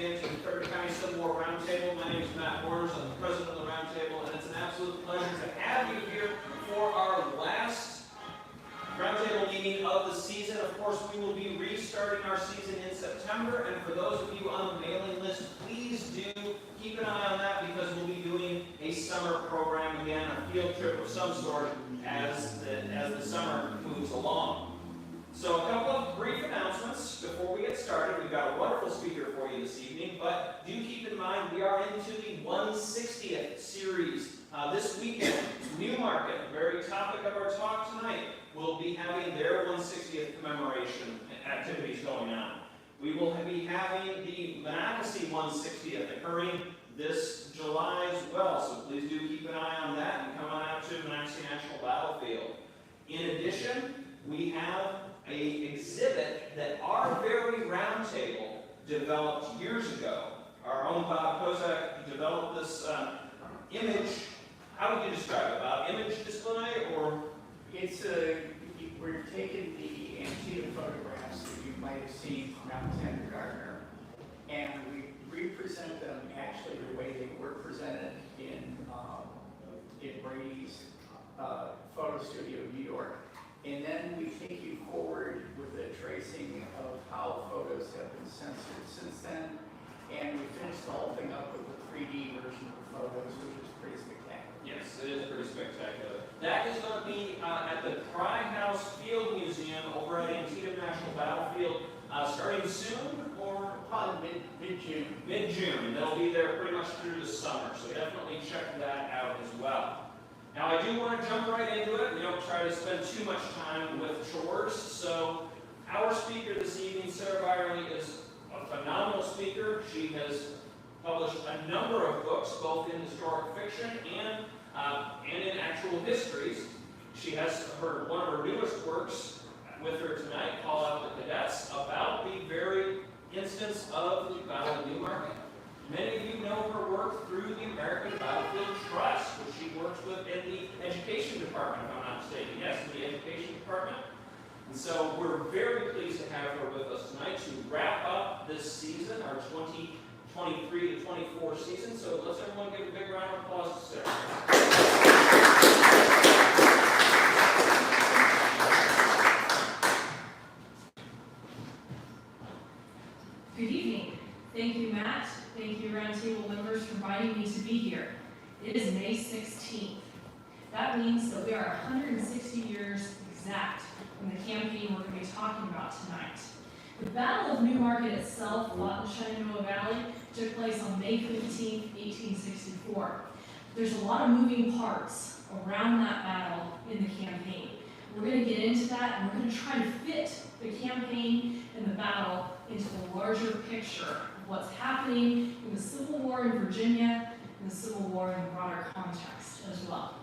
again to the Frederick County Civil War Roundtable. My name is Matt Borders. I'm the president of the Roundtable, and it's an absolute pleasure to have you here for our last Roundtable meeting of the season. Of course, we will be restarting our season in September, and for those of you on the mailing list, please do keep an eye on that because we'll be doing a summer program again, a field trip of some sort as the summer moves along. So a couple of brief announcements before we get started. We've got a wonderful speaker for you this evening, but do keep in mind we are into the 160th series. This weekend, Newmarket, the very topic of our talk tonight, will be having their 160th commemoration activities going on. We will be having the Monocacy 160th occurring this July as well, so please do keep an eye on that and come on out to Monocacy National Battlefield. In addition, we have an exhibit that our very Roundtable developed years ago. Our own Bob Kozak developed this image. How would you describe it, Bob? Image display, or? It's we're taking the Antietam photographs that you might have seen from Alexander Gardner, and we represent them actually the way they were presented in Brady's photo studio in New York. And then we take you forward with a tracing of how photos have been censored since then. And we finished the whole thing up with a 3D version of the photos, which is pretty spectacular. Yes, it is pretty spectacular. That is going to be at the Cry House Field Museum over at Antietam National Battlefield starting soon, or? Probably mid-June. Mid-June, and they'll be there pretty much through the summer, so definitely check that out as well. Now, I do want to jump right into it. We don't try to spend too much time with chores. So, our speaker this evening, Sarah Byerly, is a phenomenal speaker. She has published a number of books, both in historic fiction and in actual histories. She has one of her newest works with her tonight, Call Out the Cadets, about the very instance of the Battle of Newmarket. Many of you know her work through the American Battlefield Trust, which she works with in the Education Department, if I'm not mistaken. Yes, in the Education Department. And so we're very pleased to have her with us tonight to wrap up this season, our 2023 to 24 season. So let's everyone give a big round of applause to Sarah. Good evening. Thank you, Matt. Thank you, Roundtable members, for inviting me to be here. It is May 16th. That means that we are 160 years exact from the campaign we're going to be talking about tonight. The Battle of Newmarket itself, fought in Shenandoah Valley, took place on May 15th, 1864. There's a lot of moving parts around that battle in the campaign. We're going to get into that, and we're going to try to fit the campaign and the battle into the larger picture of what's happening in the Civil War in Virginia and the Civil War in the broader context as well.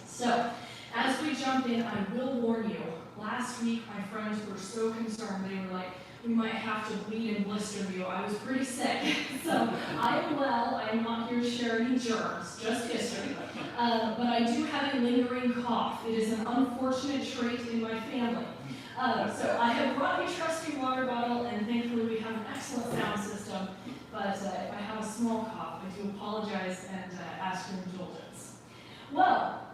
So, as we jump in, I will warn you, last week my friends were so concerned, they were like, we might have to bleed and blister you. I was pretty sick. So I am well. I am not here to share any germs, just history. But I do have a lingering cough. It is an unfortunate trait in my family. So I have brought a trusty water bottle, and thankfully we have an excellent sound system. But if I have a small cough, I do apologize and ask your indulgence. Well,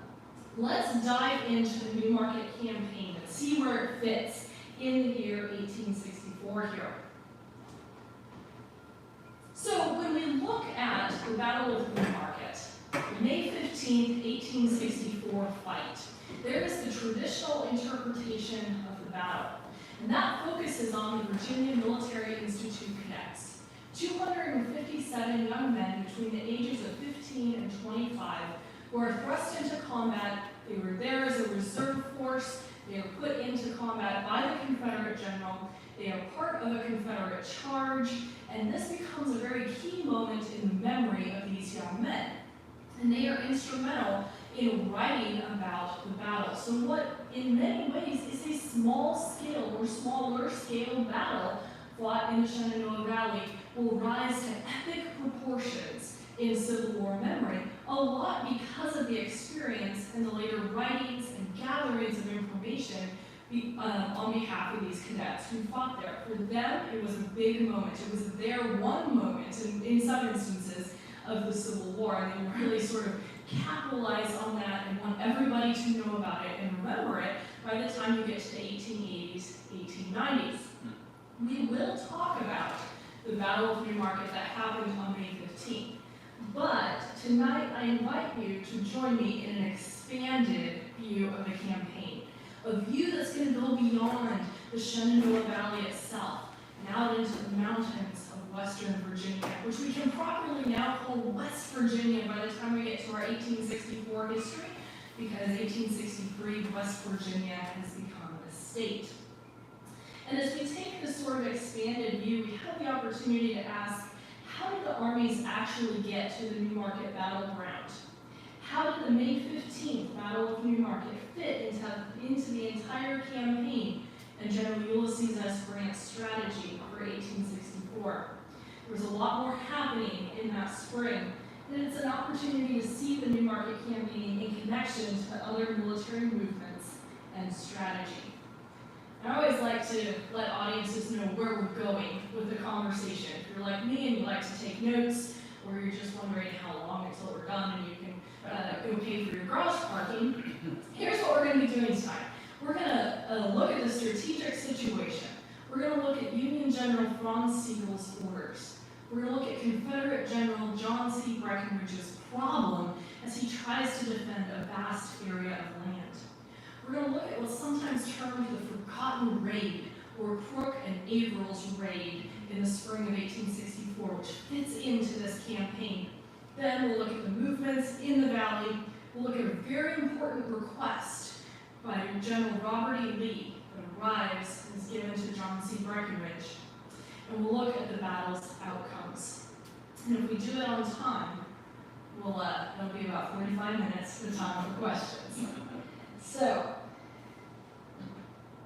let's dive into the Newmarket campaign and see where it fits in the year 1864 here. So when we look at the Battle of Newmarket, the May 15th, 1864 fight, there is the traditional interpretation of the battle, and that focuses on the Virginia Military Institute cadets. 257 young men between the ages of 15 and 25 were thrust into combat. They were there as a reserve force. They are put into combat by the Confederate general. They are part of a Confederate charge, and this becomes a very key moment in the memory of these young men. And they are instrumental in writing about the battle. So what, in many ways, is a small-scale or smaller-scale battle fought in the Shenandoah Valley will rise to epic proportions in Civil War memory, a lot because of the experience and the later writings and gatherings of information on behalf of these cadets who fought there. For them, it was a big moment. It was their one moment, in some instances, of the Civil War, and they really sort of capitalize on that and want everybody to know about it and remember it by the time you get to the 1880s, 1890s. We will talk about the Battle of Newmarket that happened on May 15th. But tonight I invite you to join me in an expanded view of the campaign. A view that's going to go beyond the Shenandoah Valley itself and out into the mountains of Western Virginia, which we can properly now call West Virginia by the time we get to our 1864 history, because 1863 West Virginia has become a state. And as we take this sort of expanded view, we have the opportunity to ask, how did the armies actually get to the Newmarket battleground? How did the May 15th Battle of Newmarket fit into the entire campaign and General Ulysses S. Grant's strategy for 1864? There was a lot more happening in that spring, and it's an opportunity to see the Newmarket campaign in connection to other military movements and strategy. I always like to let audiences know where we're going with the conversation. If you're like me and you like to take notes, or you're just wondering how long until we're done and you can go pay for your garage parking, here's what we're going to be doing tonight. We're going to look at the strategic situation. We're going to look at Union General Franz Sigel's orders. We're going to look at Confederate General John C. Breckinridge's problem as he tries to defend a vast area of land. We're going to look at what's sometimes termed the Forgotten Raid, or Crook and Averill's Raid in the spring of 1864, which fits into this campaign. Then we'll look at the movements in the valley. We'll look at a very important request by General Robert E. Lee that arrives and is given to John C. Breckinridge. And we'll look at the battle's outcomes. And if we do it on time, it'll be about 45 minutes, the time for questions. So,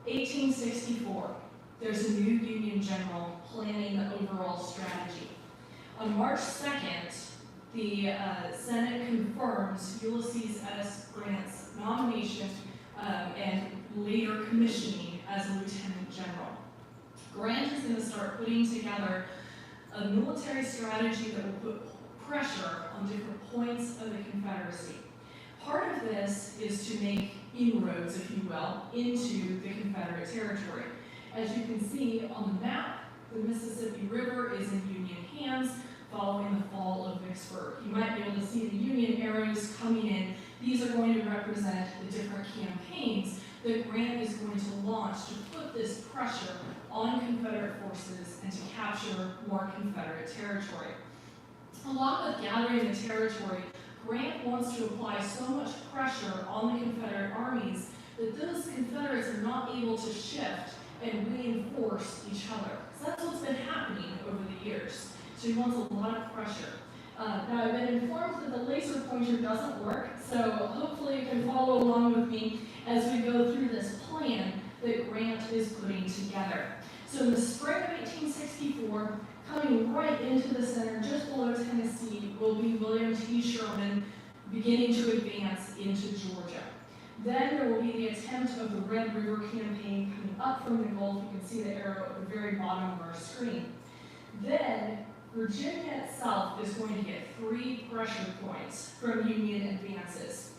1864, there's a new Union general planning the overall strategy. On March 2nd, the Senate confirms Ulysses S. Grant's nomination and later commissioning as a lieutenant general. Grant is going to start putting together a military strategy that will put pressure on different points of the Confederacy. Part of this is to make inroads, if you will, into the Confederate territory. As you can see on the map, the Mississippi River is in Union hands following the fall of Vicksburg. You might be able to see the Union arrows coming in. These are going to represent the different campaigns that Grant is going to launch to put this pressure on Confederate forces and to capture more Confederate territory. Along with gathering the territory, Grant wants to apply so much pressure on the Confederate armies that those Confederates are not able to shift and reinforce each other. So that's what's been happening over the years. So he wants a lot of pressure. Now I've been informed that the laser pointer doesn't work, so hopefully you can follow along with me as we go through this plan that Grant is putting together. So in the spring of 1864, coming right into the center, just below Tennessee, will be William T. Sherman beginning to advance into Georgia. Then there will be the attempt of the Red River campaign coming up from the Gulf. You can see the arrow at the very bottom of our screen. Then Virginia itself is going to get 3 pressure points from Union advances.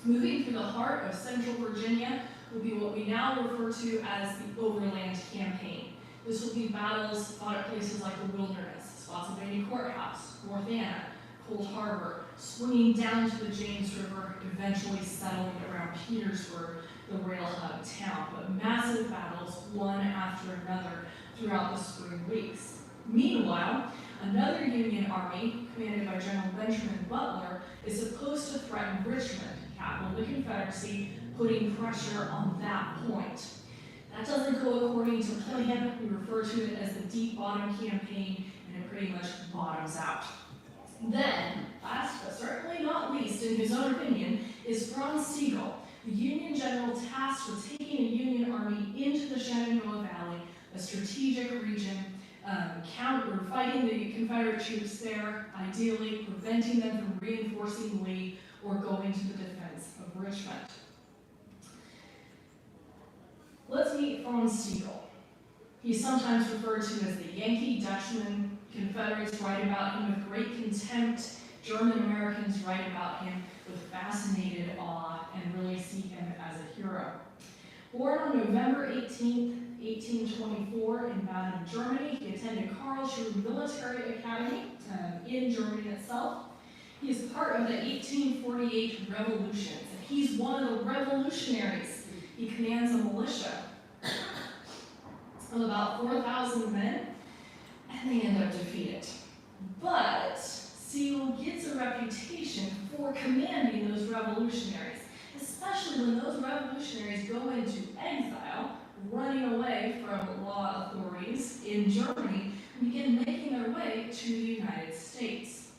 Moving through the heart of central Virginia will be what we now refer to as the Overland Campaign. This will be battles fought at places like the Wilderness, Spotsylvania Courthouse, North Anna, Cold Harbor, swinging down to the James River, eventually settling around Petersburg, the rail hub town. But massive battles, one after another, throughout the spring weeks. Meanwhile, another Union army, commanded by General Benjamin Butler, is supposed to threaten Richmond, capital of the Confederacy, putting pressure on that point. That doesn't go according to plan. We refer to it as the Deep Bottom Campaign, and it pretty much bottoms out. Then, last but certainly not least, in his own opinion, is Franz Sigel, the Union general tasked with taking a Union army into the Shenandoah Valley, a strategic region, fighting the Confederate troops there, ideally preventing them from reinforcing Lee or going to the defense of Richmond. Let's meet Franz Siegel. He's sometimes referred to as the Yankee Dutchman. Confederates write about him with great contempt. German Americans write about him with fascinated awe and really see him as a hero. Born on November 18, 1824 in Baden, Germany, he attended Karlsruhe Military Academy in Germany itself. He is part of the 1848 revolutions, and he's one of the revolutionaries. He commands a militia of about 4,000 men, and they end up defeated. But Siegel gets a reputation for commanding those revolutionaries, especially when those revolutionaries go into exile, running away from law authorities in Germany, and begin making their way to the United States.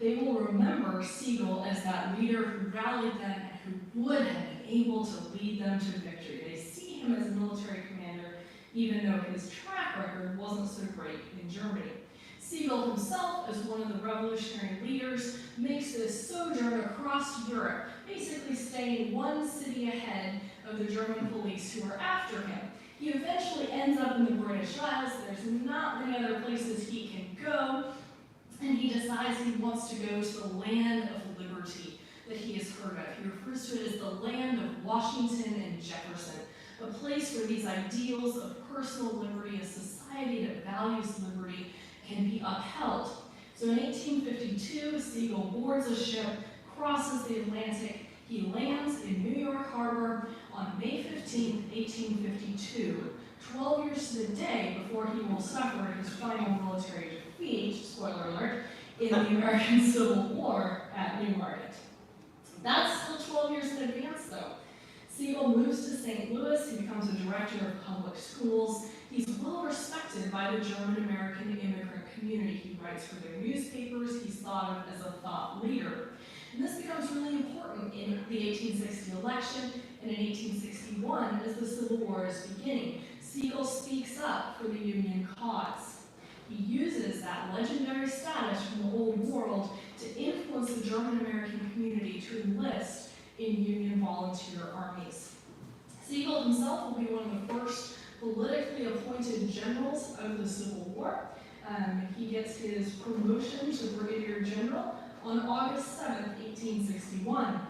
They will remember Siegel as that leader who rallied them and who would have been able to lead them to victory. They see him as a military commander, even though his track record wasn't so great in Germany. Siegel himself, as one of the revolutionary leaders, makes this sojourn across Europe, basically staying one city ahead of the German police who are after him. He eventually ends up in the British Isles. There's not many other places he can go, and he decides he wants to go to the land of liberty that he has heard of. He refers to it as the land of Washington and Jefferson, a place where these ideals of personal liberty, a society that values liberty, can be upheld. So in 1852, Siegel boards a ship, crosses the Atlantic. He lands in New York Harbor on May 15, 1852, 12 years to the day before he will suffer his final military defeat, spoiler alert, in the American Civil War at Newmarket. That's still 12 years in advance, though. Siegel moves to St. Louis. He becomes a director of public schools. He's well respected by the German-American immigrant community. He writes for their newspapers. He's thought of as a thought leader. And this becomes really important in the 1860 election and in 1861 as the Civil War is beginning. Siegel speaks up for the Union cause. He uses that legendary status from the old world to influence the German-American community to enlist in Union volunteer armies. Siegel himself will be one of the first politically appointed generals of the Civil War. He gets his promotion to brigadier general on August 7, 1861.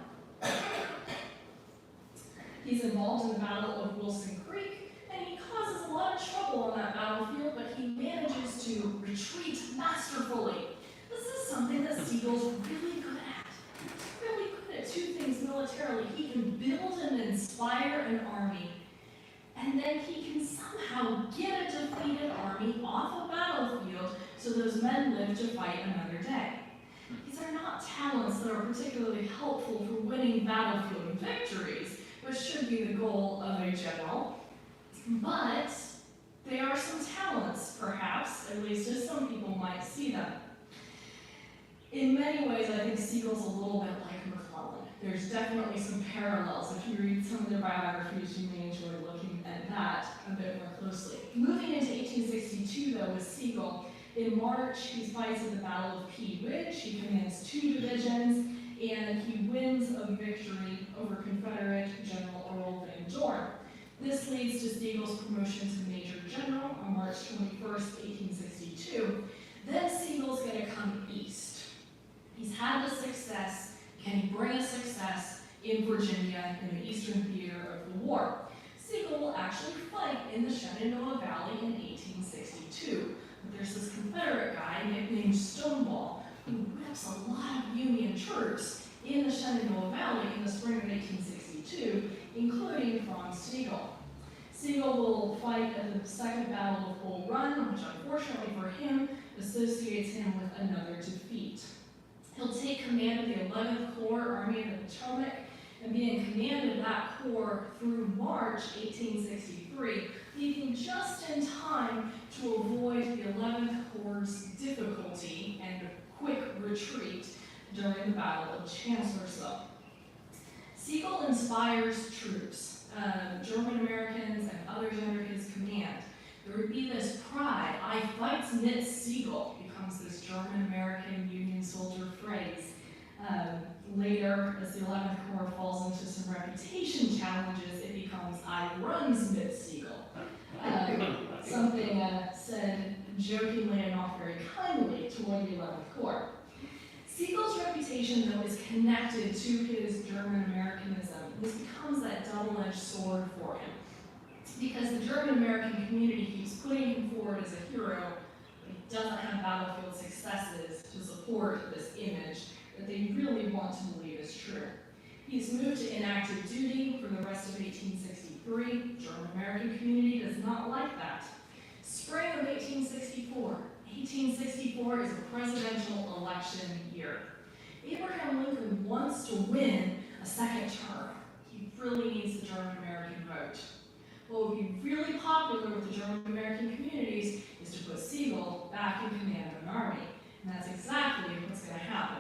He's involved in the Battle of Wilson Creek, and he causes a lot of trouble on that battlefield, but he manages to retreat masterfully. This is something that Siegel's really good at. He's really good at two things militarily. He can build and inspire an army, and then he can somehow get a defeated army off a battlefield so those men live to fight another day. These are not talents that are particularly helpful for winning battlefield victories, which should be the goal of a general, but they are some talents, perhaps, at least as some people might see them. In many ways, I think Siegel's a little bit like McClellan. There's definitely some parallels. If you read some of their biographies, you may enjoy looking at that a bit more closely. Moving into 1862, though, with Siegel, in March, he fights at the Battle of Pea Ridge. He commands 2 divisions, and he wins a victory over Confederate General Earl Van Dorn. This leads to Siegel's promotion to Major General on March 21st, 1862. Then Siegel's going to come east. He's had the success. Can he bring a success in Virginia in the eastern theater of the war? Siegel will actually fight in the Shenandoah Valley in 1862. But there's this Confederate guy nicknamed Stonewall who whips a lot of Union troops in the Shenandoah Valley in the spring of 1862, including Franz Siegel. Siegel will fight at the Second Battle of Bull Run, which unfortunately for him associates him with another defeat. He'll take command of the 11th Corps Army of the Potomac and be in command of that corps through March 1863, leaving just in time to avoid the 11th Corps' difficulty and quick retreat during the Battle of Chancellorsville. Siegel inspires troops, German Americans and others under his command. There would be this pride, "I fight mit Siegel," becomes this German American Union soldier phrase. Later, as the 11th Corps falls into some reputation challenges, it becomes I runs Mid-Siegel. Something said jokingly and not very kindly toward the 11th Corps. Siegel's reputation, though, is connected to his German Americanism. This becomes that double-edged sword for him. Because the German American community keeps putting him forward as a hero, but he doesn't have battlefield successes to support this image that they really want to believe is true. He's moved to inactive duty for the rest of 1863. German American community does not like that. Spring of 1864. 1864 is a presidential election year. Abraham Lincoln wants to win a second term. He really needs the German American vote. What would be really popular with the German American communities is to put Siegel back in command of an army. And that's exactly what's going to happen.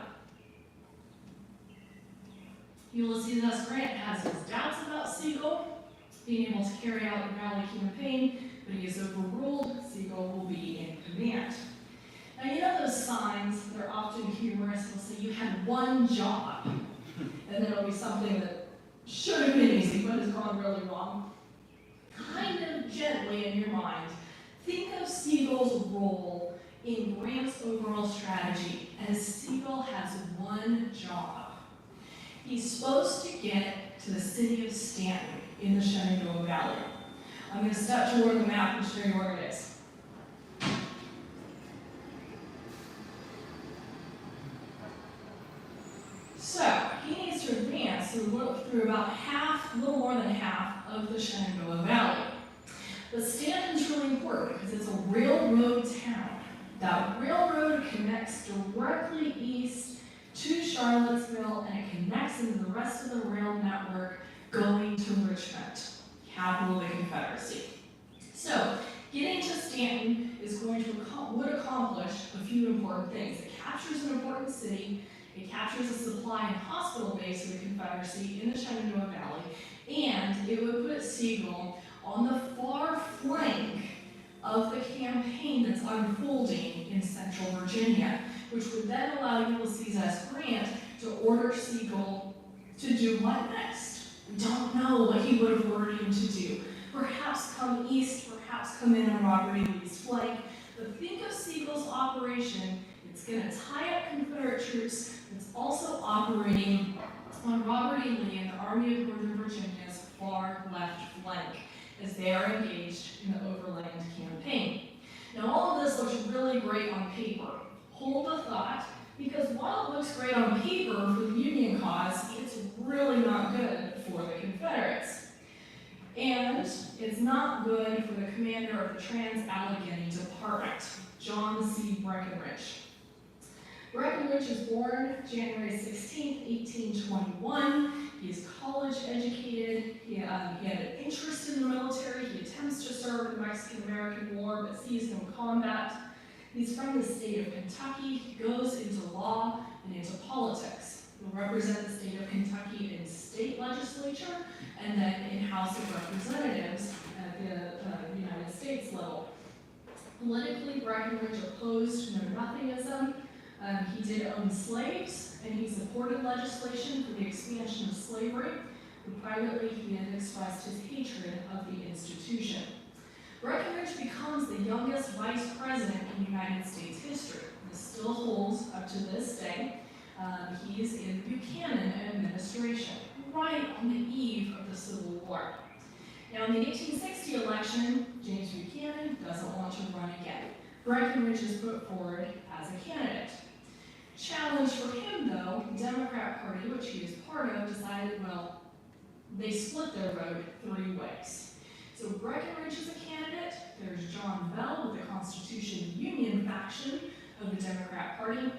Ulysses S. Grant has his doubts about Siegel being able to carry out the Raleigh campaign, but he is overruled. Siegel will be in command. Now, you know those signs, they're often humorous. They'll say, you had one job. And then it'll be something that should have been easy, but has gone really wrong. Kind of gently in your mind, think of Siegel's role in Grant's overall strategy as Siegel has one job. He's supposed to get to the city of Stanton in the Shenandoah Valley. I'm going to step toward the map and show you where it is. So, he needs to advance through about half, a little more than half of the Shenandoah Valley. But Stanton's really important because it's a railroad town. That railroad connects directly east to Charlottesville, and it connects into the rest of the rail network going to Richmond, capital of the Confederacy. So, getting to Stanton would accomplish a few important things. It captures an important city, it captures a supply and hospital base of the Confederacy in the Shenandoah Valley, and it would put Siegel on the far flank of the campaign that's unfolding in central Virginia, which would then allow Ulysses S. Grant to order Siegel to do what next? We don't know what he would have ordered him to do. Perhaps come east, perhaps come in on Robert E. Lee's flank. But think of Siegel's operation. It's going to tie up Confederate troops. It's also operating on Robert E. Lee and the Army of Northern Virginia's far left flank as they are engaged in the Overland Campaign. Now, all of this looks really great on paper. Hold the thought, because while it looks great on paper for the Union cause, it's really not good for the Confederates. And it's not good for the commander of the Trans-Allegheny Department, John C. Breckinridge. Breckinridge is born January 16, 1821. He is college educated. He had an interest in the military. He attempts to serve in the Mexican-American War, but sees no combat. He's from the state of Kentucky. He goes into law and into politics. He'll represent the state of Kentucky in state legislature and then in House of Representatives at the United States level. Politically, Breckinridge opposed know-nothingism. He did own slaves, and he supported legislation for the expansion of slavery. But privately, he had expressed his hatred of the institution. Breckinridge becomes the youngest vice president in United States history. This still holds up to this day. He is in Buchanan administration, right on the eve of the Civil War. Now, in the 1860 election, James Buchanan doesn't want to run again. Breckinridge is put forward as a candidate. Challenge for him, though, the Democrat Party, which he is part of, decided, well, they split their vote 3 ways. So Breckinridge is a candidate, there's John Bell with the Constitution Union faction of the Democrat Party,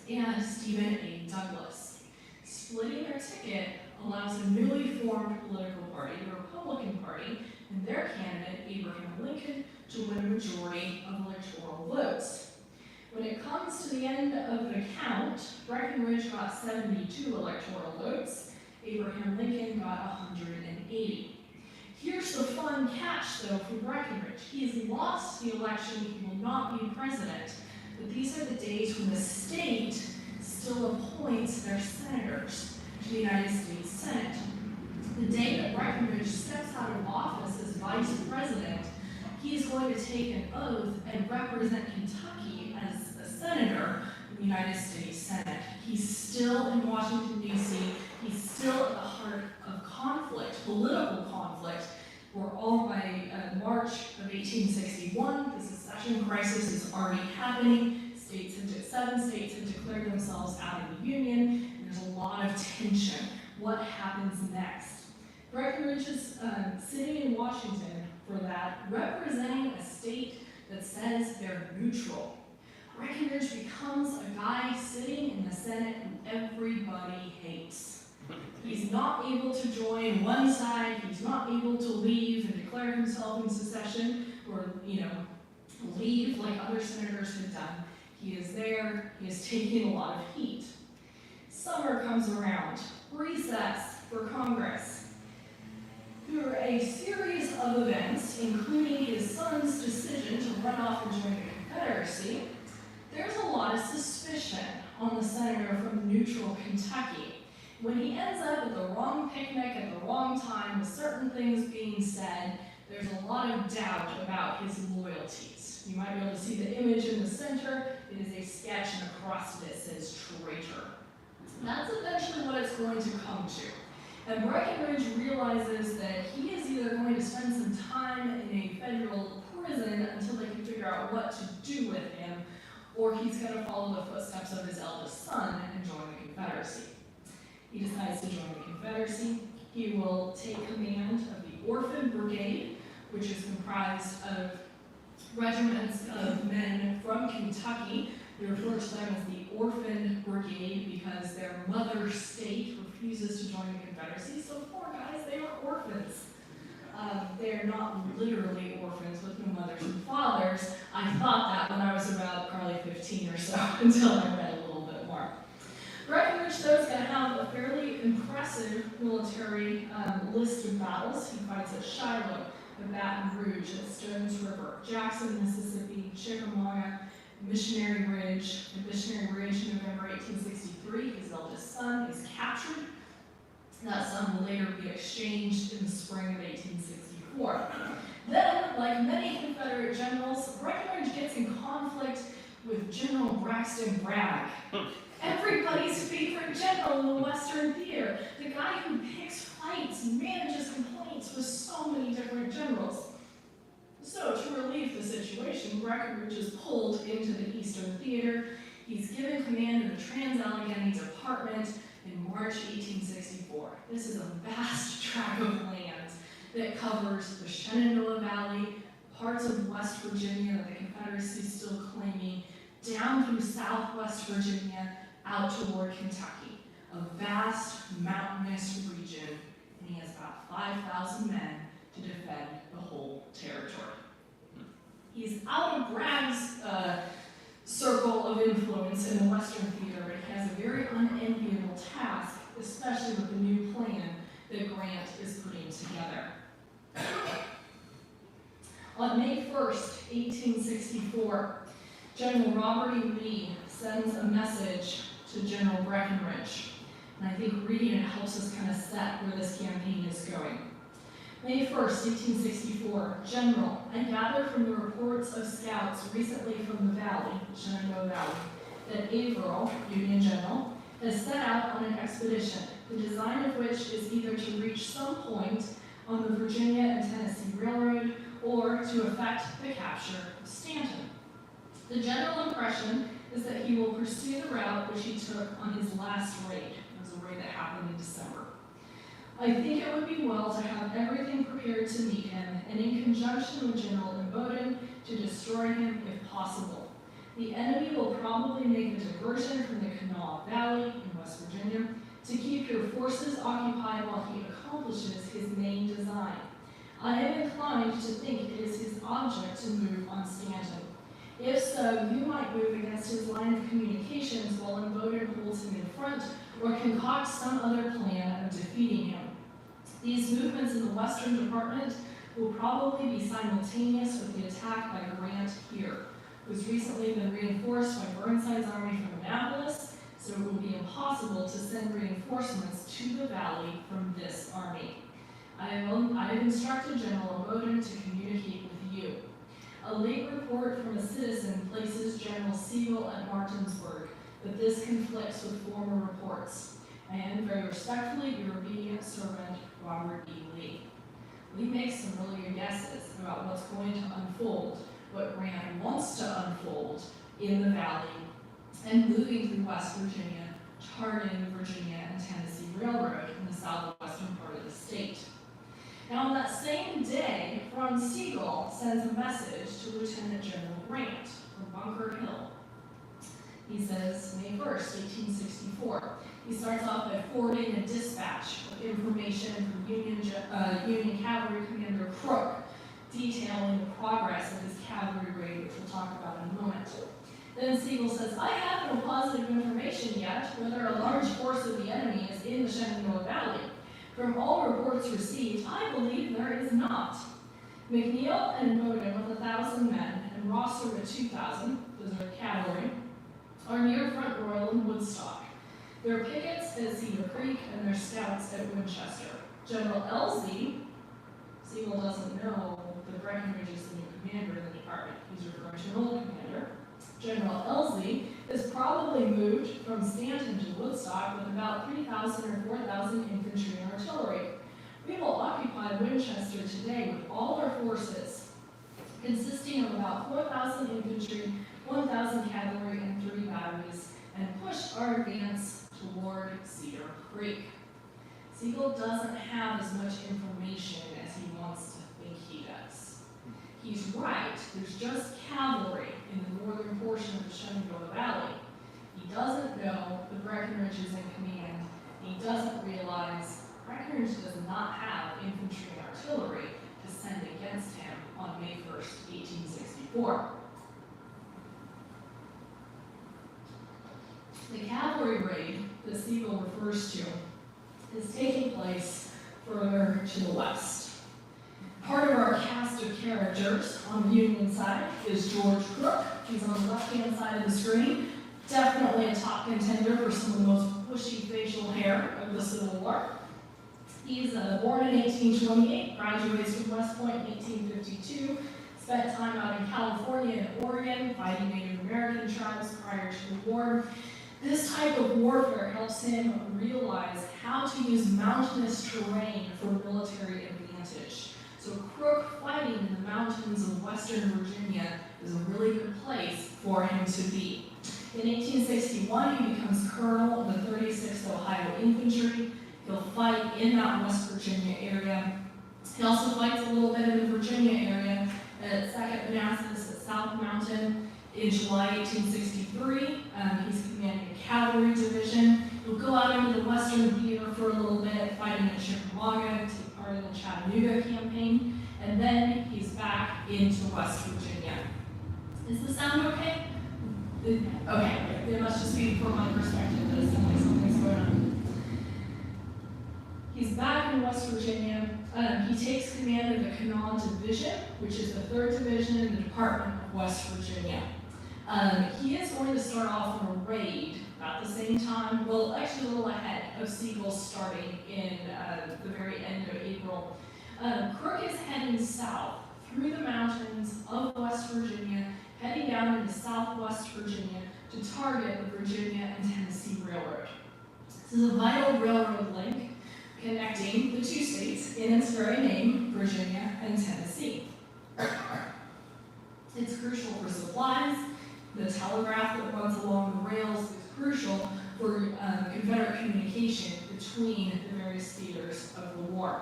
and Stephen A. Douglas. Splitting their ticket allows a newly formed political party, the Republican Party, and their candidate, Abraham Lincoln, to win a majority of electoral votes. When it comes to the end of the count, Breckinridge got 72 electoral votes, Abraham Lincoln got 180. Here's the fun catch, though, for Breckinridge. He's lost the election, he will not be president, but these are the days when the state still appoints their senators to the United States Senate. The day that Breckinridge steps out of office as vice president, he is going to take an oath and represent Kentucky as a senator in the United States Senate. He's still in Washington, D.C. He's still at the heart of conflict, political conflict. We're all by March of 1861. The secession crisis is already happening. 7 states have declared themselves out of the Union, and there's a lot of tension. What happens next? Breckinridge is sitting in Washington for that, representing a state that says they're neutral. Breckinridge becomes a guy sitting in the Senate who everybody hates. He's not able to join one side, he's not able to leave and declare himself in secession, or, leave like other senators have done. He is there, he is taking a lot of heat. Summer comes around, recess for Congress. Through a series of events, including his son's decision to run off and join the Confederacy, there's a lot of suspicion on the senator from neutral Kentucky. When he ends up at the wrong picnic at the wrong time with certain things being said, there's a lot of doubt about his loyalties. You might be able to see the image in the center. It is a sketch, and across it says traitor. That's eventually what it's going to come to. And Breckinridge realizes that he is either going to spend some time in a federal prison until they can figure out what to do with him, or he's going to follow the footsteps of his eldest son and join the Confederacy. He decides to join the Confederacy. He will take command of the Orphan Brigade, which is comprised of regiments of men from Kentucky. They refer to them as the Orphan Brigade because their mother state refuses to join the Confederacy. So poor guys, they are orphans. They are not literally orphans with no mothers and fathers. I thought that when I was about probably 15 or so until I read a little bit more. Breckinridge, though, is going to have a fairly impressive military list of battles. He fights at Shiloh, at Baton Rouge, at Stones River, Jackson, Mississippi, Chickamauga, Missionary Ridge. At Missionary Ridge in November 1863, his eldest son is captured. That son will later be exchanged in the spring of 1864. Then, like many Confederate generals, Breckinridge gets in conflict with General Braxton Bragg. Everybody's favorite general in the Western Theater. The guy who picks fights and manages complaints with so many different generals. So, to relieve the situation, Breckinridge is pulled into the Eastern Theater. He's given command of the Trans-Allegheny Department in March 1864. This is a vast tract of land that covers the Shenandoah Valley, parts of West Virginia that the Confederacy is still claiming, down through Southwest Virginia, out toward Kentucky. A vast mountainous region, and he has about 5,000 men to defend the whole territory. He's out of Bragg's circle of influence in the Western Theater, but he has a very unenviable task, especially with the new plan that Grant is putting together. On May 1st, 1864, General Robert E. Lee sends a message to General Breckinridge, and I think reading it helps us kind of set where this campaign is going. May 1st, 1864, General, I gather from the reports of scouts recently from the valley, Shenandoah Valley, that Averill, Union General, has set out on an expedition, the design of which is either to reach some point on the Virginia and Tennessee Railroad or to effect the capture of Stanton. The general impression is that he will pursue the route which he took on his last raid. It was a raid that happened in December. I think it would be well to have everything prepared to meet him, and in conjunction with General Imboden, to destroy him if possible. The enemy will probably make a diversion from the Kanawha Valley in West Virginia to keep your forces occupied while he accomplishes his main design. I am inclined to think it is his object to move on Stanton. If so, you might move against his line of communications while Imboden holds him in front, or concoct some other plan of defeating him. These movements in the Western Department will probably be simultaneous with the attack by Grant here, who's recently been reinforced by Burnside's army from Annapolis, so it will impossible to send reinforcements to the valley from this army. I have instructed General Bowden to communicate with you. A late report from a citizen places General Siegel at Martinsburg, but this conflicts with former reports. I am very respectfully your obedient servant, Robert E. Lee. Lee makes some really good guesses about what's going to unfold, what Grant wants to unfold in the valley, and moving through West Virginia, targeting the Virginia and Tennessee Railroad in the southwestern part of the state. Now, on that same day, Franz Sigel sends a message to Lieutenant General Grant from Bunker Hill. He says, May 1st, 1864. He starts off by forwarding a dispatch of information from Union Cavalry Commander Crook, detailing the progress of his cavalry raid, which we'll talk about in a moment. Then Sigel says, I have no positive information yet whether a large force of the enemy is in the Shenandoah Valley. From all reports received, I believe there is not. McNeil and Bowden with 1,000 men and Rosser with 2,000, those are cavalry, are near Front Royal and Woodstock. Their pickets at Cedar Creek and their scouts at Winchester. General Elzey, Sigel doesn't know that Breckinridge is the new commander in the department. He's referring to an old commander. General Elzey is probably moved from Stanton to Woodstock with about 3,000 or 4,000 infantry and artillery. We will occupy Winchester today with all our forces, consisting of about 4,000 infantry, 1,000 cavalry, and 3 batteries, and push our advance toward Cedar Creek. Sigel doesn't have as much information as he wants to think he does. He's right, there's just cavalry in the northern portion of the Shenandoah Valley. He doesn't know that Breckinridge is in command. He doesn't realize Breckinridge does not have infantry and artillery to send against him on May 1st, 1864. The cavalry raid that Sigel refers to is taking place further to the west. Part of our cast of characters on the Union side is George Crook. He's on the left-hand side of the screen. Definitely a top contender for some of the most bushy facial hair of the Civil War. He's born in 1828, graduates from West Point in 1852, spent time out in California and Oregon fighting Native American tribes prior to the war. This type of warfare helps him realize how to use mountainous terrain for military advantage. So Crook fighting in the mountains of western Virginia is a really good place for him to be. In 1861, he becomes colonel of the 36th Ohio Infantry. He'll fight in that West Virginia area. He also fights a little bit in the Virginia area at 2nd Manassas at South Mountain. In July 1863, he's commanding a cavalry division. He'll go out into the western theater for a little bit, fighting at Chickamauga, take part in the Chattanooga campaign, and then he's back into West Virginia. Is the sound okay? Okay, it must just be from my perspective that it sounds like something's going on. He's back in West Virginia. He takes command of the Kanawha Division, which is the 3rd Division in the Department of West Virginia. He is going to start off on a raid about the same time, well, actually a little ahead of Sigel starting in the very end of April. Crook is heading south through the mountains of West Virginia, heading down into southwest Virginia to target the Virginia and Tennessee Railroad. This is a vital railroad link connecting the two states in its very name, Virginia and Tennessee. It's crucial for supplies. The telegraph that runs along the rails is crucial for Confederate communication between the various theaters of the war.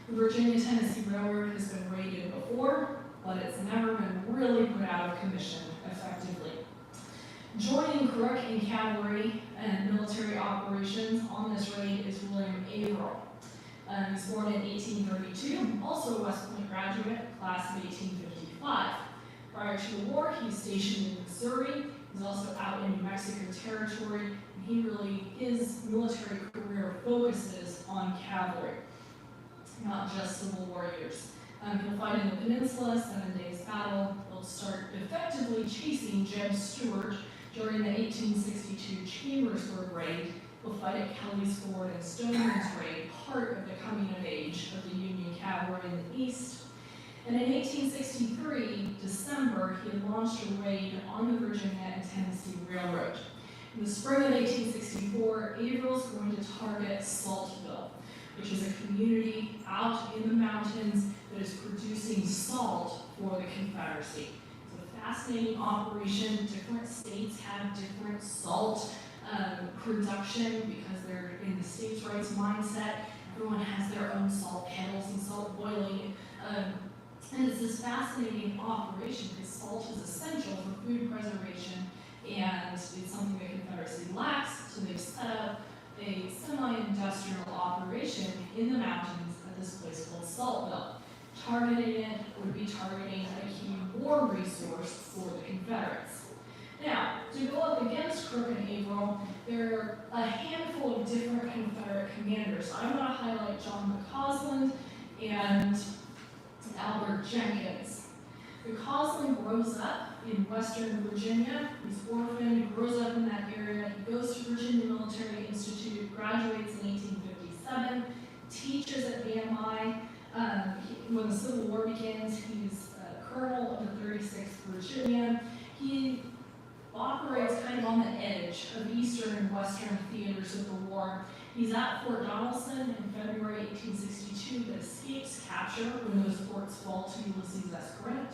The Virginia-Tennessee Railroad has been raided before, but it's never been really put out of commission effectively. Joining Crook in cavalry and military operations on this raid is William Averill. He's born in 1832, also a West Point graduate, class of 1855. Prior to the war, he's stationed in Missouri. He's also out in New Mexico Territory, and his military career focuses on cavalry, not just Civil War years. He'll fight in the Peninsula, 7 Days Battle. He'll start effectively chasing Jeb Stuart During the 1862 Chambersburg Raid, will fight at Kelly's Ford and Stoneman's Raid, part of the coming of age of the Union cavalry in the East. And in 1863, December, he had launched a raid on the Virginia and Tennessee Railroad. In the spring of 1864, Averill's going to target Saltville, which is a community out in the mountains that is producing salt for the Confederacy. It's a fascinating operation. Different states have different salt production because they're in the states' rights mindset. Everyone has their own salt kettles and salt boiling. And it's this fascinating operation because salt is essential for food preservation, and it's something the Confederacy lacks, so they've set up a semi-industrial operation in the mountains at this place called Saltville. Targeting it would be targeting a key war resource for the Confederates. Now, to go up against Crook and Averill, there are a handful of different Confederate commanders. I'm going to highlight John McCausland and Albert Jenkins. McCausland grows up in Western Virginia. He's orphaned, grows up in that area. He goes to Virginia Military Institute, graduates in 1857, teaches at VMI. When the Civil War begins, he's a colonel of the 36th Virginia. He operates kind of on the edge of eastern and western theaters of the war. He's at Fort Donelson in February 1862, but escapes capture when those forts fall to Ulysses S. Grant.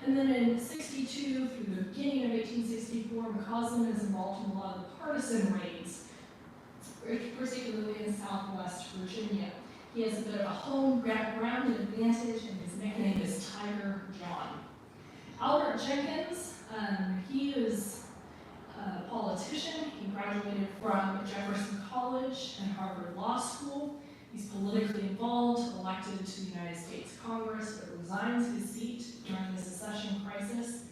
And then in 62 through the beginning of 1864, McCausland is involved in a lot of the partisan raids, particularly in southwest Virginia. He has a bit of a home ground advantage, and his nickname is Tiger John. Albert Jenkins, he is a politician. He graduated from Jefferson College and Harvard Law School. He's politically involved, elected to the United States Congress, but resigns his seat during the secession crisis.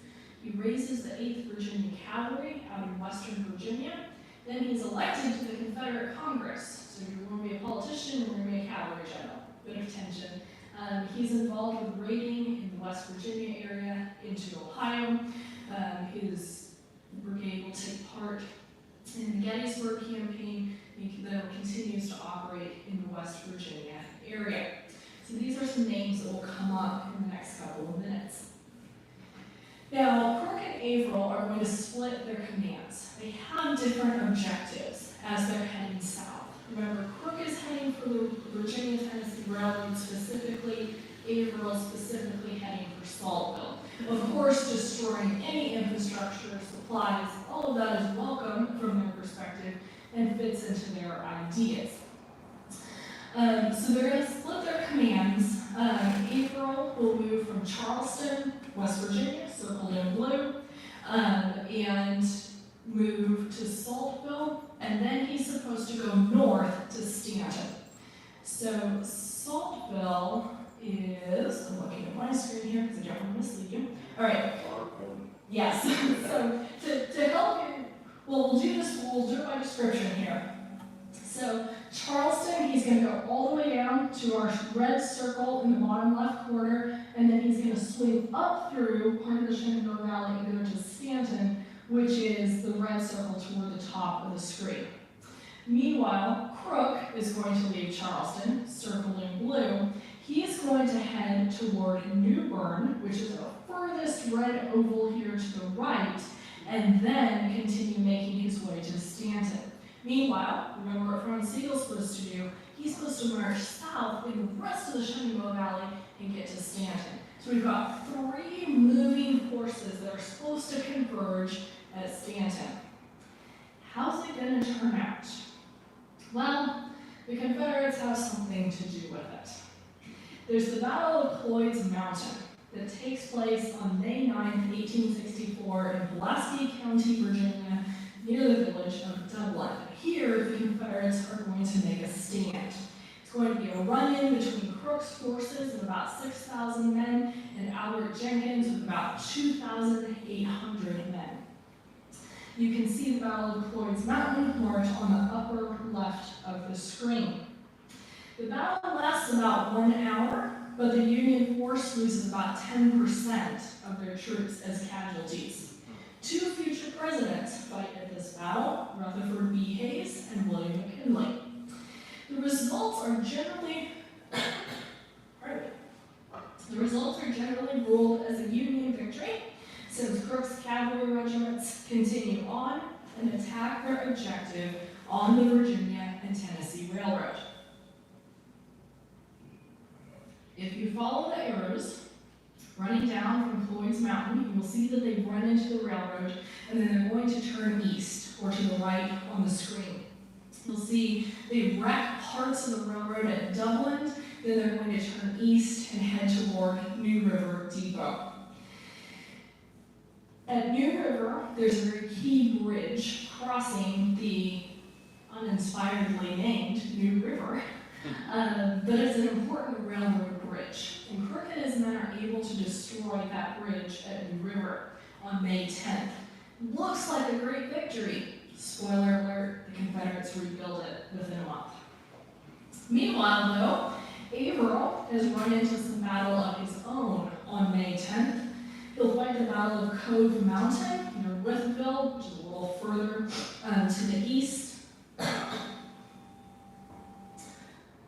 He raises the 8th Virginia Cavalry out in Western Virginia. Then he's elected to the Confederate Congress. So if you want to be a politician, you're going to be a cavalry general. Bit of tension. He's involved with raiding in the West Virginia area into Ohio. His brigade will take part in the Gettysburg campaign, that continues to operate in the West Virginia area. So these are some names that will come up in the next couple of minutes. Now, Crook and Averill are going to split their commands. They have different objectives as they're heading south. Remember, Crook is heading for the Virginia-Tennessee Railroad specifically, Averill specifically heading for Saltville. Of course, destroying any infrastructure, supplies, all of that is welcome from their perspective and fits into their ideas. So they're going to split their commands. Averill will move from Charleston, West Virginia, circled in blue, and move to Saltville, and then he's supposed to go north to Stanton. So Saltville is, I'm looking at my screen here because I don't want to mislead you. All right. Yes. So to help you, well, we'll do it by description here. So Charleston, he's going to go all the way down to our red circle in the bottom left corner, and then he's going to swing up through part of the Shenandoah Valley and go to Stanton, which is the red circle toward the top of the screen. Meanwhile, Crook is going to leave Charleston, circled in blue. He's going to head toward New Bern, which is the furthest red oval here to the right, and then continue making his way to Stanton. Meanwhile, remember what Ron Siegel's supposed to do? He's supposed to march south in the rest of the Shenandoah Valley and get to Stanton. So we've got 3 moving forces that are supposed to converge at Stanton. How's it going to turn out? Well, the Confederates have something to do with it. There's the Battle of Cloyd's Mountain that takes place on May 9, 1864 in Pulaski County, Virginia, near the village of Dublin. Here, the Confederates are going to make a stand. It's going to be a run-in between Crook's forces of about 6,000 men and Albert Jenkins with about 2,800 men. You can see the Battle of Cloyd's Mountain marked on the upper left of the screen. The battle lasts about 1 hour, but the Union force loses about 10% of their troops as casualties. Two future presidents fight at this battle, Rutherford B. Hayes and William McKinley. The results are generally ruled as a Union victory, since Crook's cavalry regiments continue on and attack their objective on the Virginia and Tennessee Railroad. If you follow the arrows running down from Floyd's Mountain, you will see that they run into the railroad, and then they're going to turn east, or to the right on the screen. You'll see they wreck parts of the railroad at Dublin, then they're going to turn east and head toward New River Depot. At New River, there's a very key bridge crossing the uninspiredly named New River, but it's an important railroad bridge. And Crook and his men are able to destroy that bridge at New River on May 10th. Looks like a great victory. Spoiler alert, the Confederates rebuild it within a month. Meanwhile, though, Averill has run into some battle of his own on May 10th. He'll fight the Battle of Cove Mountain near Wytheville, which is a little further to the east.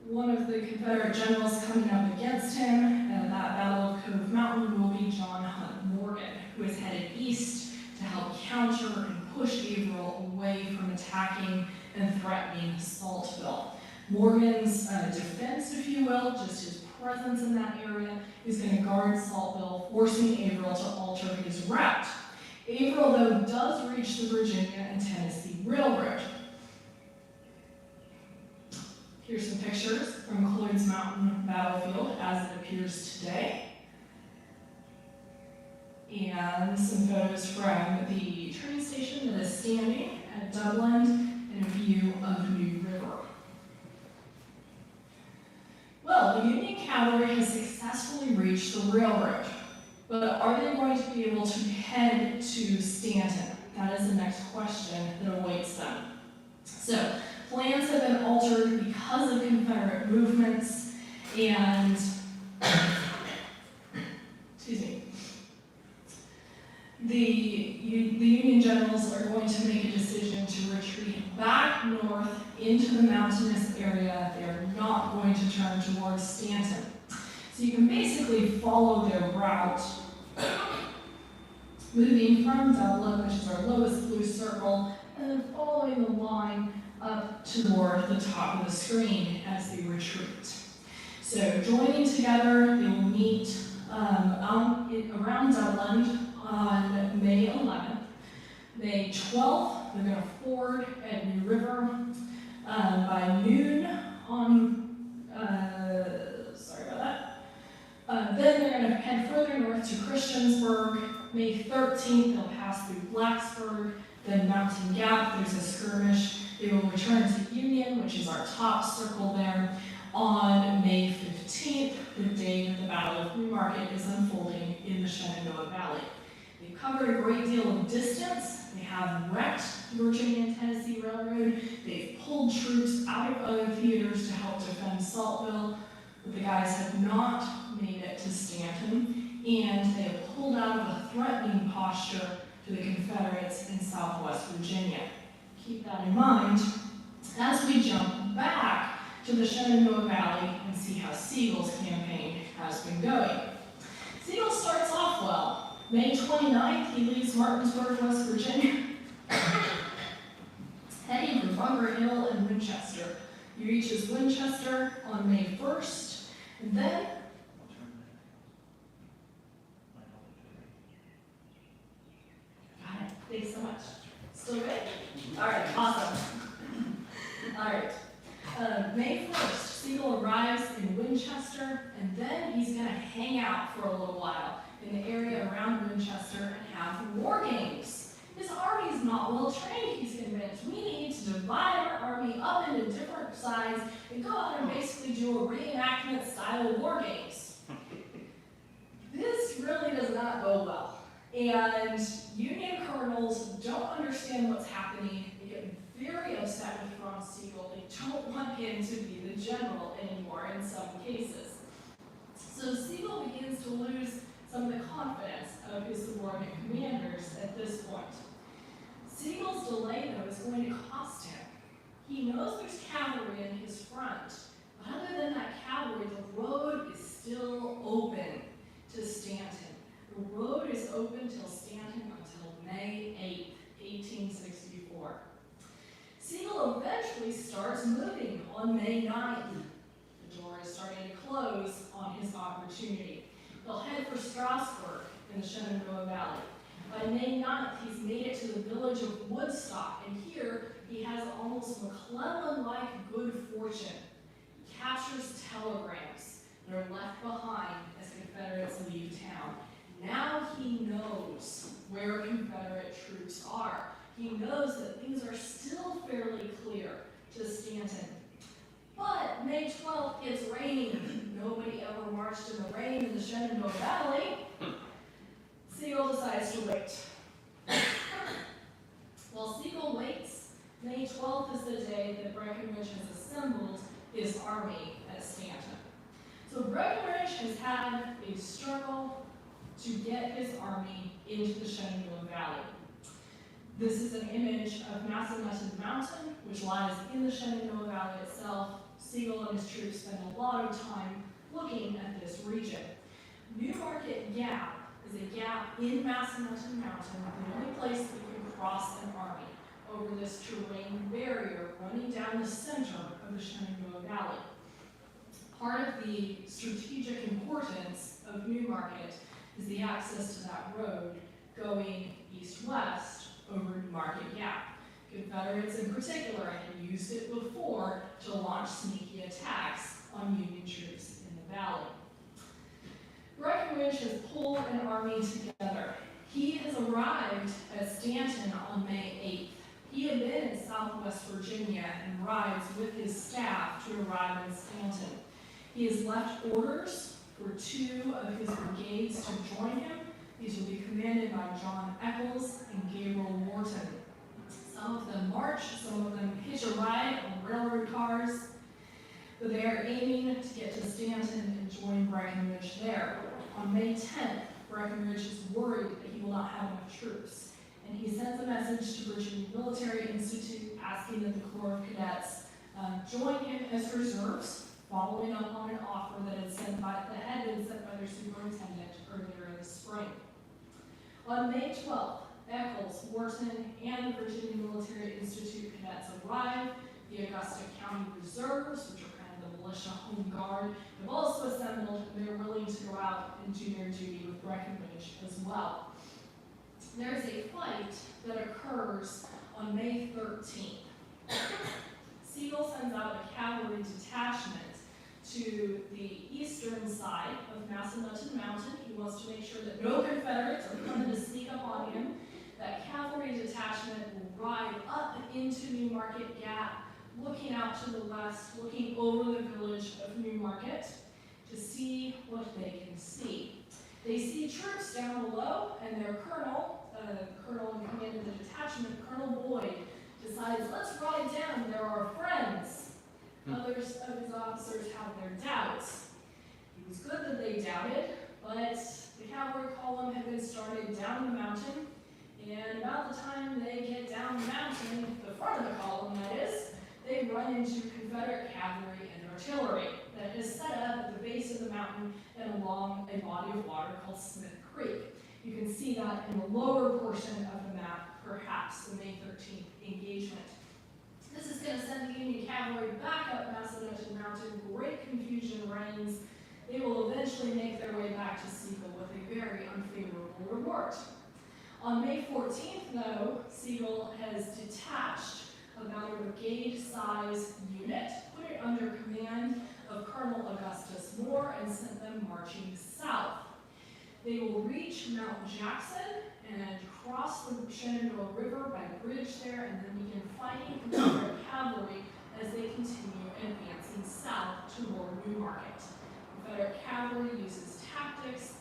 One of the Confederate generals coming up against him at that Battle of Cove Mountain will be John Hunt Morgan, who is headed east to help counter and push Averill away from attacking and threatening Saltville. Morgan's defense, if you will, just his presence in that area, is going to guard Saltville, forcing Averill to alter his route. Averill, though, does reach the Virginia and Tennessee Railroad. Here's some pictures from Cloyd's Mountain battlefield as it appears today. And some photos from the train station that is standing at Dublin and a view of New River. Well, the Union cavalry has successfully reached the railroad, but are they going to be able to head to Stanton? That is the next question that awaits them. So, plans have been altered because of Confederate movements, and the Union generals are going to make a decision to retreat back north into the mountainous area. They are not going to turn towards Stanton. So you can basically follow their route, moving from Dublin, which is our lowest blue circle, and then following the line up toward the top of the screen as they retreat. So joining together, they will meet around Dublin on May 11th. May 12th, they're going to ford at New River by noon on, then they're going to head further north to Christiansburg. May 13th, they'll pass through Blacksburg, then Mountain Gap, there's a skirmish. They will return to Union, which is our top circle there, on May 15th, the day that the Battle of Newmarket is unfolding in the Shenandoah Valley. They've covered a great deal of distance. They have wrecked the Virginia and Tennessee Railroad. They've pulled troops out of other theaters to help defend Saltville, but the guys have not made it to Stanton, and they have pulled out of a threatening posture to the Confederates in Southwest Virginia. Keep that in mind as we jump back to the Shenandoah Valley and see how Sigel's campaign has been going. Sigel starts off well. May 29th, he leaves Martinsburg, West Virginia, heading for Bunker Hill and Winchester. He reaches Winchester on May 1st, and then got it. Thanks so much. Still good? All right, awesome. All right. May 1st, Sigel arrives in Winchester, and then he's going to hang out for a little while in the area around Winchester and have war games. His army's not well trained, he's convinced. We need to divide our army up into different sides and go out and basically do a reenactment style war games. This really does not go well. And Union colonels don't understand what's happening. They get very upset with Franz Sigel. They don't want him to be the general anymore in some cases. So Sigel begins to lose some of the confidence of his subordinate commanders at this point. Sigel's delay, though, is going to cost him. He knows there's cavalry in his front, but other than that cavalry, the road is still open to Stanton. The road is open till Stanton until May 8th, 1864. Sigel eventually starts moving on May 9th. The door is starting to close on his opportunity. He'll head for Strasburg in the Shenandoah Valley. By May 9th, he's made it to the village of Woodstock, and here he has almost McClellan-like good fortune. He captures telegrams that are left behind as Confederates leave town. Now he knows where Confederate troops are. He knows that things are still fairly clear to Stanton. But May 12th, it's raining. Nobody ever marched in the rain in the Shenandoah Valley. Sigel decides to wait. While Sigel waits, May 12th is the day that Breckinridge has assembled his army at Stanton. So Breckinridge has had a struggle to get his army into the Shenandoah Valley. This is an image of Massanutten Mountain, which lies in the Shenandoah Valley itself. Sigel and his troops spend a lot of time looking at this region. New Market Gap is a gap in Massanutten Mountain, the only place that you can cross an army over this terrain barrier running down the center of the Shenandoah Valley. Part of the strategic importance of New Market is the access to that road going east-west over New Market Gap. Confederates in particular had used it before to launch sneaky attacks on Union troops in the valley. Breckinridge has pulled an army together. He has arrived at Stanton on May 8th. He had been in Southwest Virginia and rides with his staff to arrive in Stanton. He has left orders for 2 of his brigades to join him. These will be commanded by John Eccles and Gabriel Wharton. Some of them march, some of them hitch a ride on railroad cars, but they are aiming to get to Stanton and join Breckinridge there. On May 10th, Breckinridge is worried that he will not have enough troops, and he sends a message to Virginia Military Institute asking that the Corps of Cadets join him as reserves, following up on an offer that had been sent by their superintendent earlier in the spring. On May 12th, Eccles, Wharton, and the Virginia Military Institute cadets arrive. The Augusta County Reserves, which are kind of the militia home guard, have also assembled, and they're willing to go out and do their duty with Breckinridge as well. There's a fight that occurs on May 13th. Sigel sends out a cavalry detachment to the eastern side of Massanutten Mountain. He wants to make sure that no Confederates are coming to sneak up on him. That cavalry detachment will ride up into New Market Gap, looking out to the west, looking over the village of New Market to see what they can see. They see troops down below, and their colonel, colonel in command of the detachment, Colonel Boyd, decides, let's ride down, there are friends. Others of his officers have their doubts. It was good that they doubted, but the cavalry column had been started down the mountain, and about the time they get down the mountain, the front of the column that is, they run into Confederate cavalry and artillery that is set up at the base of the mountain and along a body of water called Smith Creek. You can see that in the lower portion of the map, perhaps the May 13th engagement. This is going to send the Union cavalry back up Massanutten Mountain. Great confusion reigns. They will eventually make their way back to Sigel with a very unfavorable report. On May 14th, though, Sigel has detached about a brigade-size unit, put it under command of Colonel Augustus Moore, and sent them marching south. They will reach Mount Jackson and cross the Shenandoah River by bridge there, and then begin fighting Confederate cavalry as they continue advancing south toward New Market. Confederate cavalry uses tactics,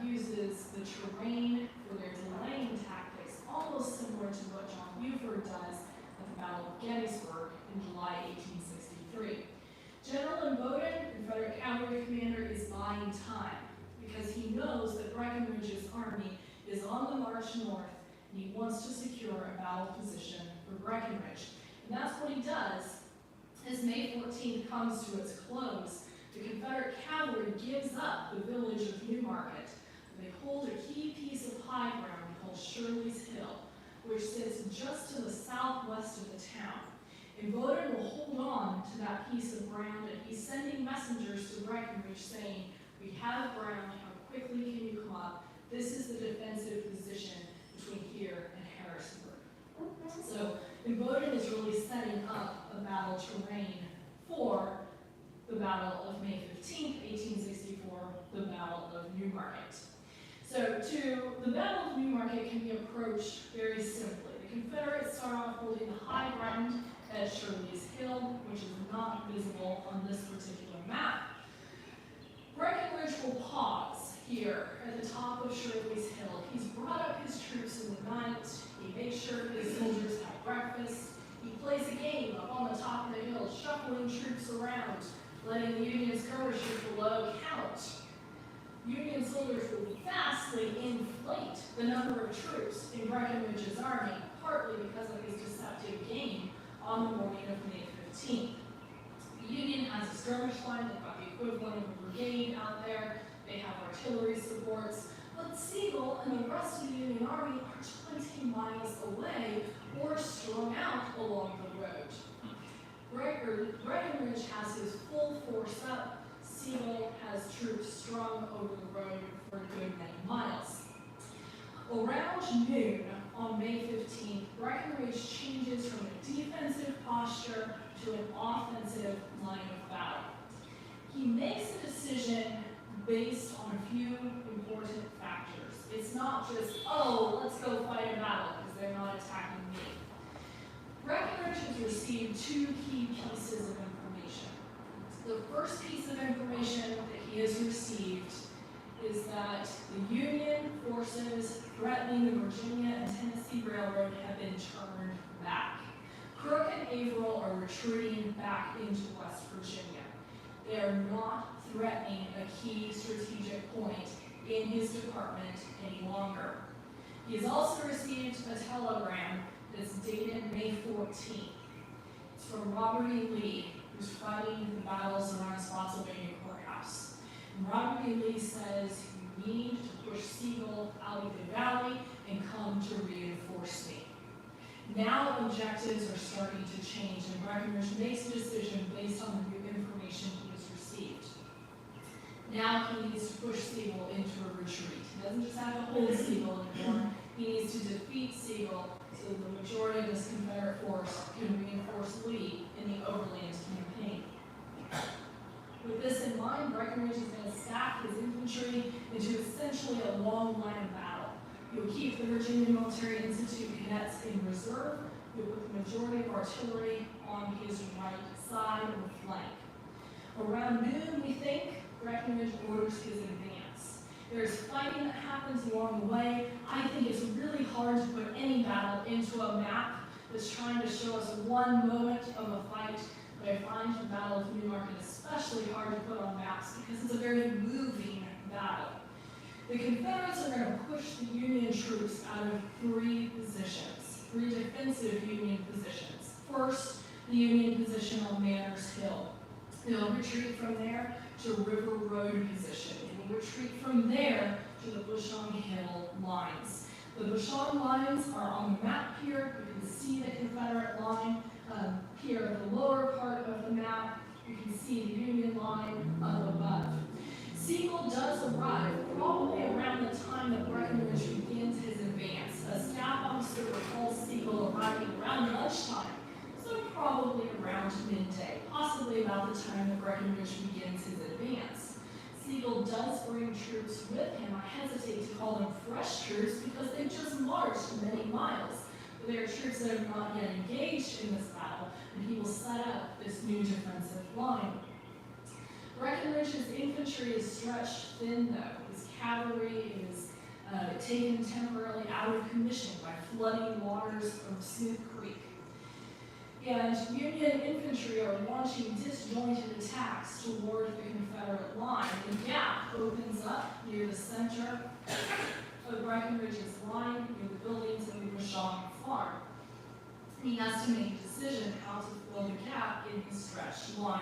uses the terrain for their delaying tactics, almost similar to what John Buford does at the Battle of Gettysburg in July 1863. General Imboden, Confederate cavalry commander, is buying time. because he knows that Breckinridge's army is on the march north, and he wants to secure a battle position for Breckinridge. And that's what he does. As May 14th comes to its close, the Confederate cavalry gives up the village of Newmarket. They hold a key piece of high ground called Shirley's Hill, which sits just to the southwest of the town. And Bowdoin will hold on to that piece of ground, and he's sending messengers to Breckinridge saying, we have ground, how quickly can you come up? This is the defensive position between here and Harrisburg. So, Bowdoin is really setting up a battle terrain for the Battle of May 15th, 1864, the Battle of Newmarket. So, the Battle of Newmarket can be approached very simply. The Confederates start off holding the high ground at Shirley's Hill, which is not visible on this particular map. Breckinridge will pause here at the top of Shirley's Hill. He's brought up his troops in the night. He makes sure his soldiers have breakfast. He plays a game up on the top of the hill, shuffling troops around, letting the Union skirmishers below count. Union soldiers will vastly inflate the number of troops in Breckinridge's army, partly because of his deceptive game on the morning of May 15th. The Union has a skirmish line. They've got the equivalent of a brigade out there. They have artillery supports. But Sigel and the rest of the Union Army are 20 miles away or strung out along the road. Breckinridge has his full force up. Sigel has troops strung over the road for a good many miles. Around noon on May 15th, Breckinridge changes from a defensive posture to an offensive line of battle. He makes a decision based on a few important factors. It's not just, oh, let's go fight a battle because they're not attacking me. Breckinridge has received two key pieces of information. The first piece of information that he has received is that the Union forces threatening the Virginia and Tennessee Railroad have been turned back. Crook and Averill are retreating back into West Virginia. They are not threatening a key strategic point in his department any longer. He has also received a telegram that's dated May 14th. It's from Robert E. Lee, who's fighting the battles around Spotsylvania Courthouse. And Robert E. Lee says, you need to push Sigel out of the valley and come to reinforce me. Now objectives are starting to change, and Breckinridge makes a decision based on the new information he has received. Now he needs to push Sigel into a retreat. He doesn't just have to hold Sigel anymore. He needs to defeat Sigel so that the majority of this Confederate force can reinforce Lee in the Overland campaign. With this in mind, Breckinridge is going to stack his infantry into essentially a long line of battle. He'll keep the Virginia Military Institute cadets in reserve. He'll put the majority of artillery on his right side of the flank. Around noon, we think, Breckinridge orders his advance. There's fighting that happens along the way. I think it's really hard to put any battle into a map that's trying to show us one moment of a fight, but I find the Battle of Newmarket especially hard to put on maps because it's a very moving battle. The Confederates are going to push the Union troops out of three positions, three defensive Union positions. First, the Union position on Manners Hill. They'll retreat from there to River Road position. They will retreat from there to the Bushong Hill lines. The Bushong lines are on the map here. You can see the Confederate line here at the lower part of the map. You can see the Union line up above. Sigel does arrive probably around the time that Breckinridge begins his advance. A staff officer recalls Sigel arriving around lunchtime, so probably around midday, possibly about the time that Breckinridge begins his advance. Sigel does bring troops with him. I hesitate to call them fresh troops because they've just marched many miles. But they are troops that have not yet engaged in this battle, and he will set up this new defensive line. Breckinridge's infantry is stretched thin, though. His cavalry is taken temporarily out of commission by flooding waters of Smooth Creek. and Union infantry are launching disjointed attacks toward the Confederate line. The gap opens up near the center of Breckinridge's line, near the buildings of the Bashan farm. He has to make a decision how to fill the gap in his stretched line.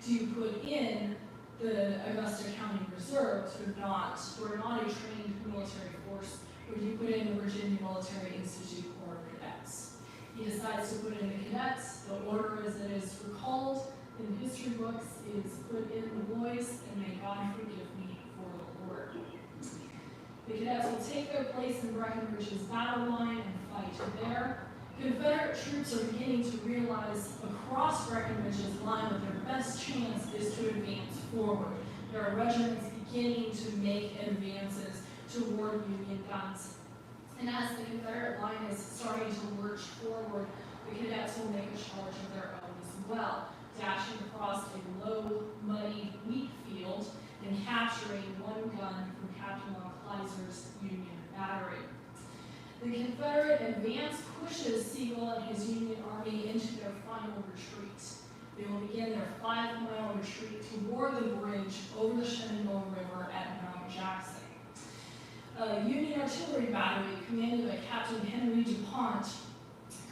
Do you put in the Augusta County Reserves, who are not a trained military force, or do you put in the Virginia Military Institute Corps of Cadets? He decides to put in the cadets. The order as it is recalled in the history books is put in the boys, and may God forgive me for the Lord. The cadets will take their place in Breckinridge's battle line and fight there. Confederate troops are beginning to realize across Breckinridge's line that their best chance is to advance forward. There are regiments beginning to make advances toward Union guns. And as the Confederate line is starting to lurch forward, the cadets will make a charge of their own as well, dashing across a low, muddy wheat field and capturing one gun from Captain von Kleiser's Union battery. The Confederate advance pushes Sigel and his Union Army into their final retreat. They will begin their 5-mile retreat toward the bridge over the Shenandoah River at Mount Jackson. A Union artillery battery commanded by Captain Henry DuPont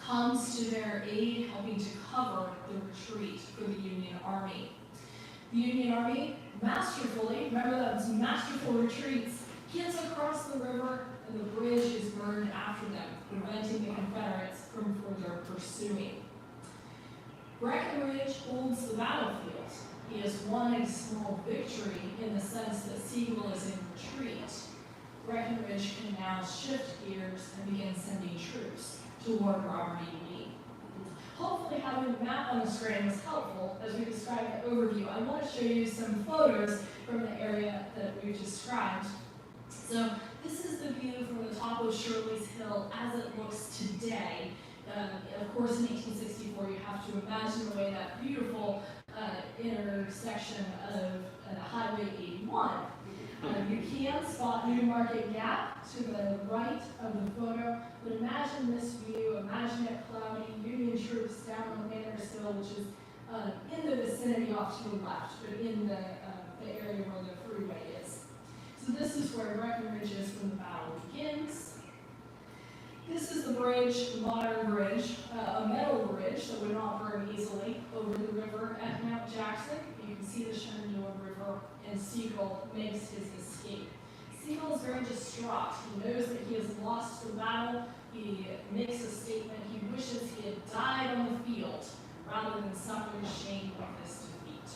comes to their aid, helping to cover the retreat for the Union Army. The Union Army masterfully, remember those masterful retreats, gets across the river and the bridge is burned after them, preventing the Confederates from further pursuing. Breckinridge holds the battlefield. He has won a small victory in the sense that Sigel is in retreat. Breckinridge can now shift gears and begin sending troops toward Robert E. Lee. Hopefully having the map on the screen was helpful as we describe the overview. I want to show you some photos from the area that we've described. So this is the view from the top of Shirley's Hill as it looks today. Of course, in 1864, you have to imagine the way that beautiful intersection of Highway 81. You can spot Newmarket Gap to the right of the photo, but imagine this view, imagine it cloudy, Union troops down on the Manners Hill, which is in the vicinity off to the left, but in the area where the freeway is. So this is where Breckinridge is when the battle begins. This is the bridge, the modern bridge, a metal bridge that would not burn easily over the river at Mount Jackson. You can see the Shenandoah River, and Sigel makes his escape. Sigel is very distraught. He knows that he has lost the battle. He makes a statement. He wishes he had died on the field rather than suffer the shame of this defeat.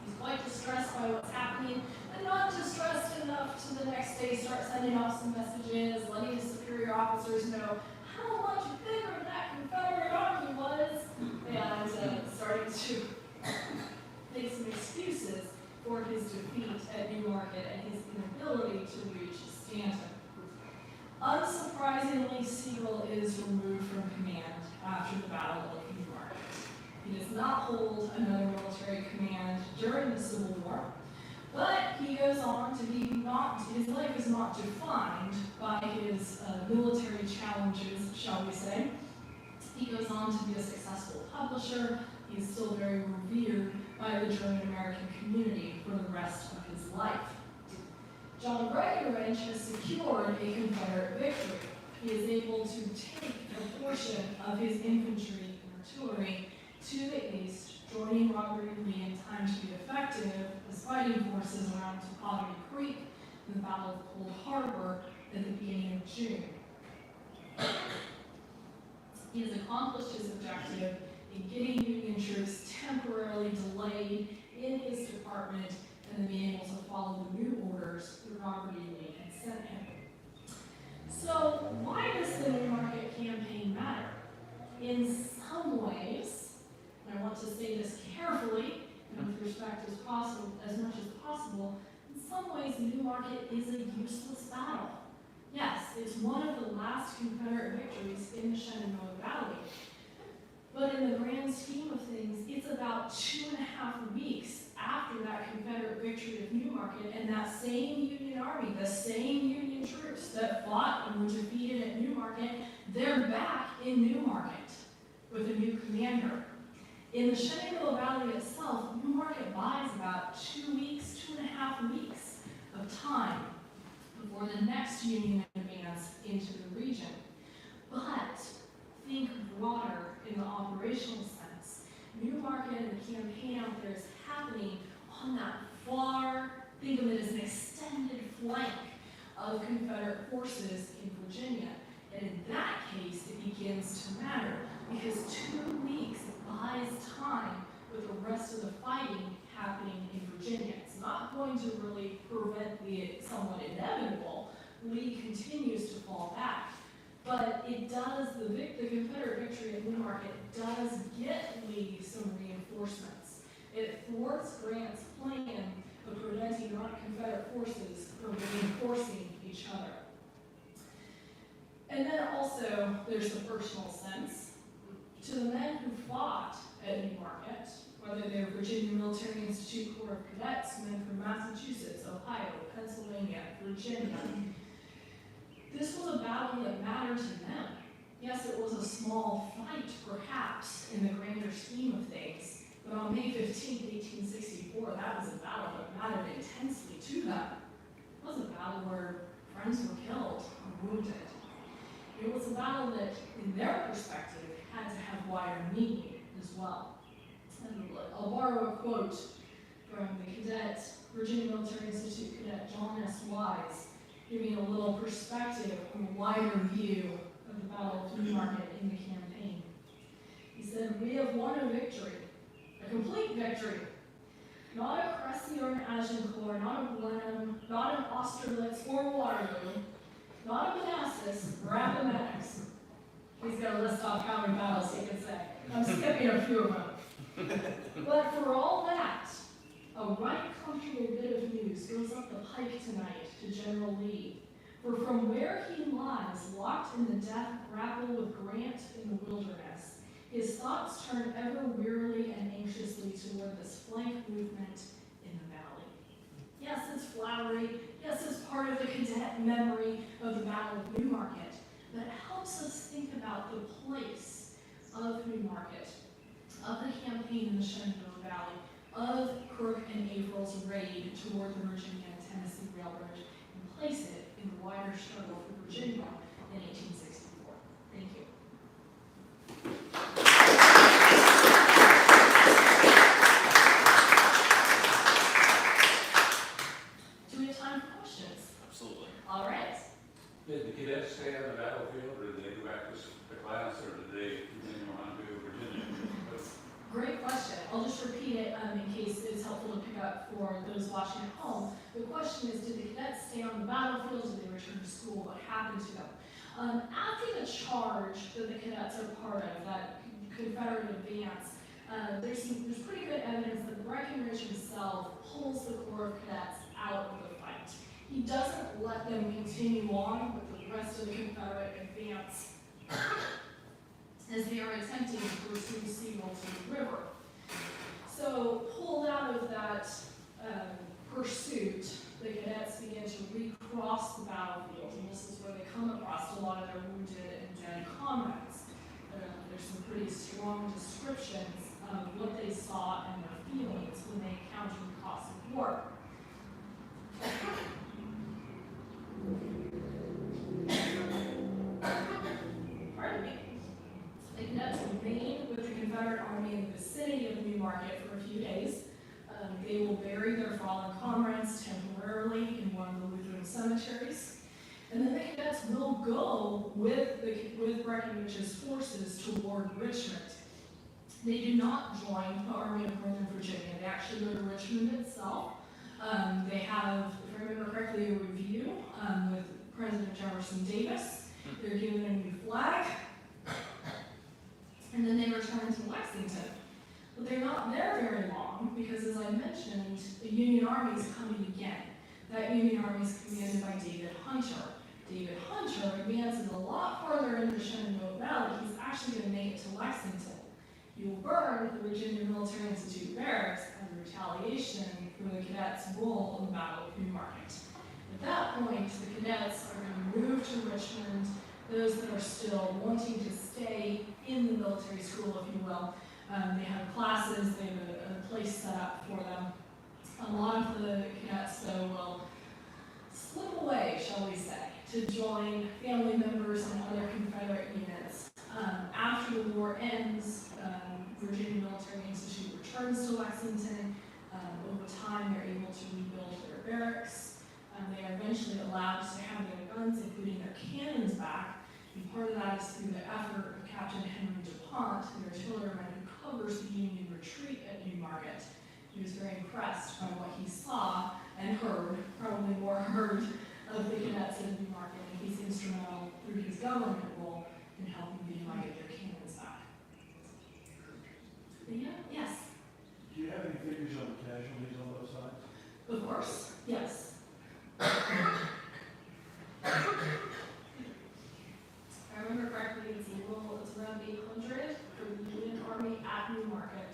He's quite distressed by what's happening, and not distressed enough to the next day start sending off some messages, letting his superior officers know how much bigger that Confederate army was, and starting to make some excuses for his defeat at Newmarket and his inability to reach Stanton. Unsurprisingly, Sigel is removed from command after the Battle of Newmarket. He does not hold another military command during the Civil War, but he goes on to be his life is not defined by his military challenges, shall we say. He goes on to be a successful publisher. He is still very revered by the German American community for the rest of his life. John Breckinridge has secured a Confederate victory. He is able to take a portion of his infantry and artillery to the east, joining Robert E. Lee in time to be effective as fighting forces around Topography Creek in the Battle of Cold Harbor at the beginning of June. He has accomplished his objective in getting Union troops temporarily delayed in his department and then being able to follow the new orders that Robert E. Lee had sent him. So why does the Newmarket campaign matter? In some ways, and I want to say this carefully and with respect as much as possible, in some ways Newmarket is a useless battle. Yes, it's one of the last Confederate victories in the Shenandoah Valley. But in the grand scheme of things, it's about 2.5 weeks after that Confederate victory of Newmarket, and that same Union Army, the same Union troops that fought and were defeated at Newmarket, they're back in Newmarket. with a new commander. In the Shenandoah Valley itself, Newmarket buys about 2 weeks, 2.5 weeks of time before the next Union advance into the region. But think broader in the operational sense. Newmarket and the campaign out there is happening on that far, think of it as an extended flank of Confederate forces in Virginia. And in that case, it begins to matter because 2 weeks buys time with the rest of the fighting happening in Virginia. It's not going to really prevent the somewhat inevitable. Lee continues to fall back. But it does, the Confederate victory at Newmarket does get Lee some reinforcements. It thwarts Grant's plan of preventing Confederate forces from reinforcing each other. And then also, there's the personal sense. To the men who fought at Newmarket, whether they're Virginia Military Institute Corps of Cadets, men from Massachusetts, Ohio, Pennsylvania, Virginia, this was a battle that mattered to them. Yes, it was a small fight, perhaps, in the grander scheme of things, but on May 15, 1864, that was a battle that mattered intensely to them. It was a battle where friends were killed or wounded. It was a battle that, in their perspective, had to have wider meaning as well. And I'll borrow a quote from the cadet, Virginia Military Institute cadet John S. Wise, giving a little perspective from a wider view of the Battle of Newmarket in the campaign. He said, "We have won a victory, a complete victory. Not a Cressy or an Agincourt, not a Blenheim, not an Austerlitz or Waterloo, not a Manassas or Appomattox." He's got a list off how many battles he could say. I'm skipping a few of them. But for all that, a right comfortable bit of news goes up the pike tonight to General Lee. For from where he lies, locked in the death grapple with Grant in the wilderness, his thoughts turn ever wearily and anxiously toward this flank movement in the valley. Yes, it's flowery. Yes, it's part of the cadet memory of the Battle of Newmarket, but it helps us think about the place of Newmarket, of the campaign in the Shenandoah Valley, of Crook and Averill's raid toward the Virginia and Tennessee Railroad, and place it in the wider struggle for Virginia in 1864. Thank you. Do we have time for questions? Absolutely. All right. Did the cadets stay on the battlefield, or did they go back to the class, or did they continue on to Virginia? Great question. I'll just repeat it in case it's helpful to pick up for those watching at home. The question is, did the cadets stay on the battlefield? Did they return to school? What happened to them? After the charge that the cadets are part of, that Confederate advance, there's pretty good evidence that Breckinridge himself pulls the Corps of Cadets out of the fight. He doesn't let them continue on with the rest of the Confederate advance as they are attempting to pursue Sewell to the river. So, pulled out of that pursuit, the cadets begin to recross the battlefield, and this is where they come across a lot of their wounded and dead comrades. There's some pretty strong descriptions of what they saw and their feelings when they encountered the cost of war. Pardon me. The cadets remain with the Confederate Army in the vicinity of Newmarket for a few days. They will bury their fallen comrades temporarily in one of the Lutheran cemeteries. And then the cadets will go with Breckinridge's forces toward Richmond. They do not join the Army of Northern Virginia. They actually go to Richmond itself. They have, if I remember correctly, a review with President Jefferson Davis. They're given a new flag. And then they return to Lexington. But they're not there very long because, as I mentioned, the Union Army is coming again. That Union Army is commanded by David Hunter. David Hunter advances a lot farther into the Shenandoah Valley. He's actually going to make it to Lexington. He will burn the Virginia Military Institute barracks as a retaliation for the cadets' role in the Battle of Newmarket. At that point, the cadets are going to move to Richmond. those that are still wanting to stay in the military school, if you will. They have classes, they have a place set up for them. A lot of the cadets, though, will slip away, shall we say, to join family members and other Confederate units. After the war ends, Virginia Military Institute returns to Lexington. Over time, they're able to rebuild their barracks. They are eventually allowed to have their guns, including their cannons, back. And part of that is through the effort of Captain Henry DuPont, the artilleryman who covers the Union retreat at Newmarket. He was very impressed by what he saw and heard, probably more heard, of the cadets in Newmarket, and he's instrumental through his government role in helping the Union get their cannons back. Yeah, yes, Do you have any figures on the casualties on both sides? of course, yes. If I remember correctly, it's around 800 for the Union Army at Newmarket.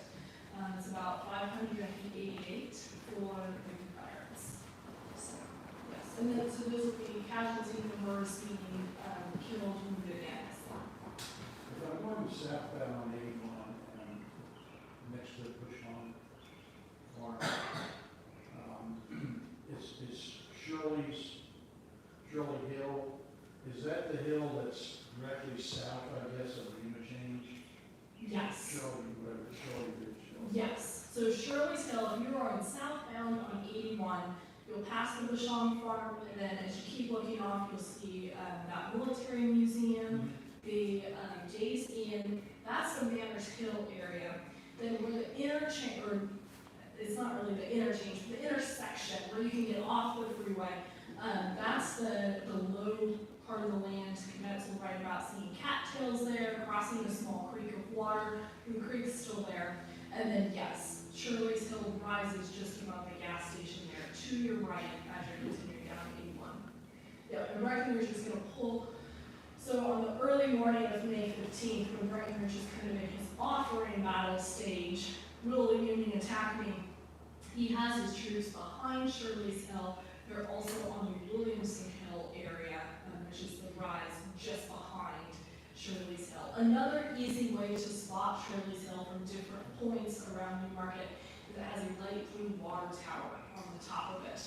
It's about 588 for the Confederates. So, yes, and then so those would be casualty numbers, meaning killed, wounded, and so. If I'm going southbound on 81 and next to Bushland Farm, is Shirley Hill, is that the hill that's directly south, I guess, of the interchange? Yes. Shirley Ridge. Yes. So Shirley's Hill, if you are on southbound on 81, you'll pass the Bushong Farm, and then as you keep looking off, you'll see that military museum, the Days Inn. That's the Manners Hill area. Then where the interchange, or it's not really the interchange, but the intersection where you can get off the freeway, that's the low part of the land. Cadets will write about seeing cattails there, crossing a small creek of water. The creek's still there. And then, yes, Shirley's Hill rises just above the gas station there, to your right as you're continuing down 81. Yep, and Breckenridge is going to pull. So on the early morning of May 15th, when Breckenridge is kind of in his offering battle stage, will the Union attack me? He has his troops behind Shirley's Hill. They're also on the Williamson Hill area, which is the rise just behind Shirley's Hill. Another easy way to spot Shirley's Hill from different points around Newmarket is it has a light blue water tower on the top of it.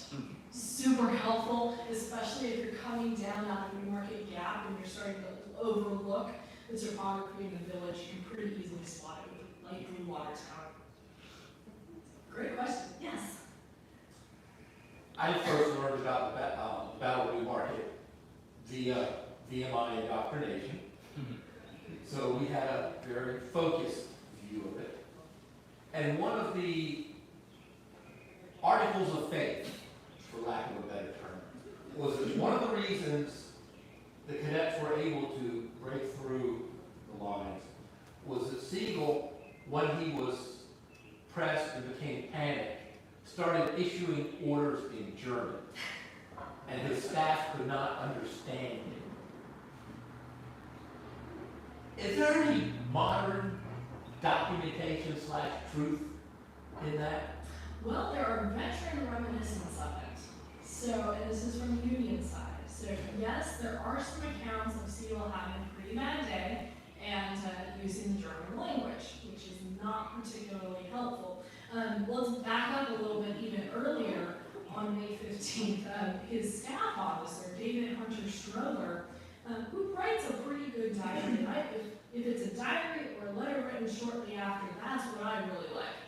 Super helpful, especially if you're coming down out of Newmarket Gap and you're starting to overlook the topography in the village. You can pretty easily spot it with a light blue water tower. Great question. Yes. I first learned about the Battle of Newmarket via VMI indoctrination. So we had a very focused view of it. And one of the articles of faith, for lack of a better term, was that one of the reasons the cadets were able to break through the lines was that Siegel, when he was pressed and became panicked, started issuing orders in German, and his staff could not understand it. Is there any modern documentation / truth in that? Well, there are veteran reminiscence of it. So, and this is from the Union side. So, yes, there are some accounts of Siegel having a pretty bad day and using the German language, which is not particularly helpful. Let's back up a little bit even earlier on May 15th. His staff officer, David Hunter Strother, who writes a pretty good diary. If it's a diary or a letter written shortly after, that's what I really like.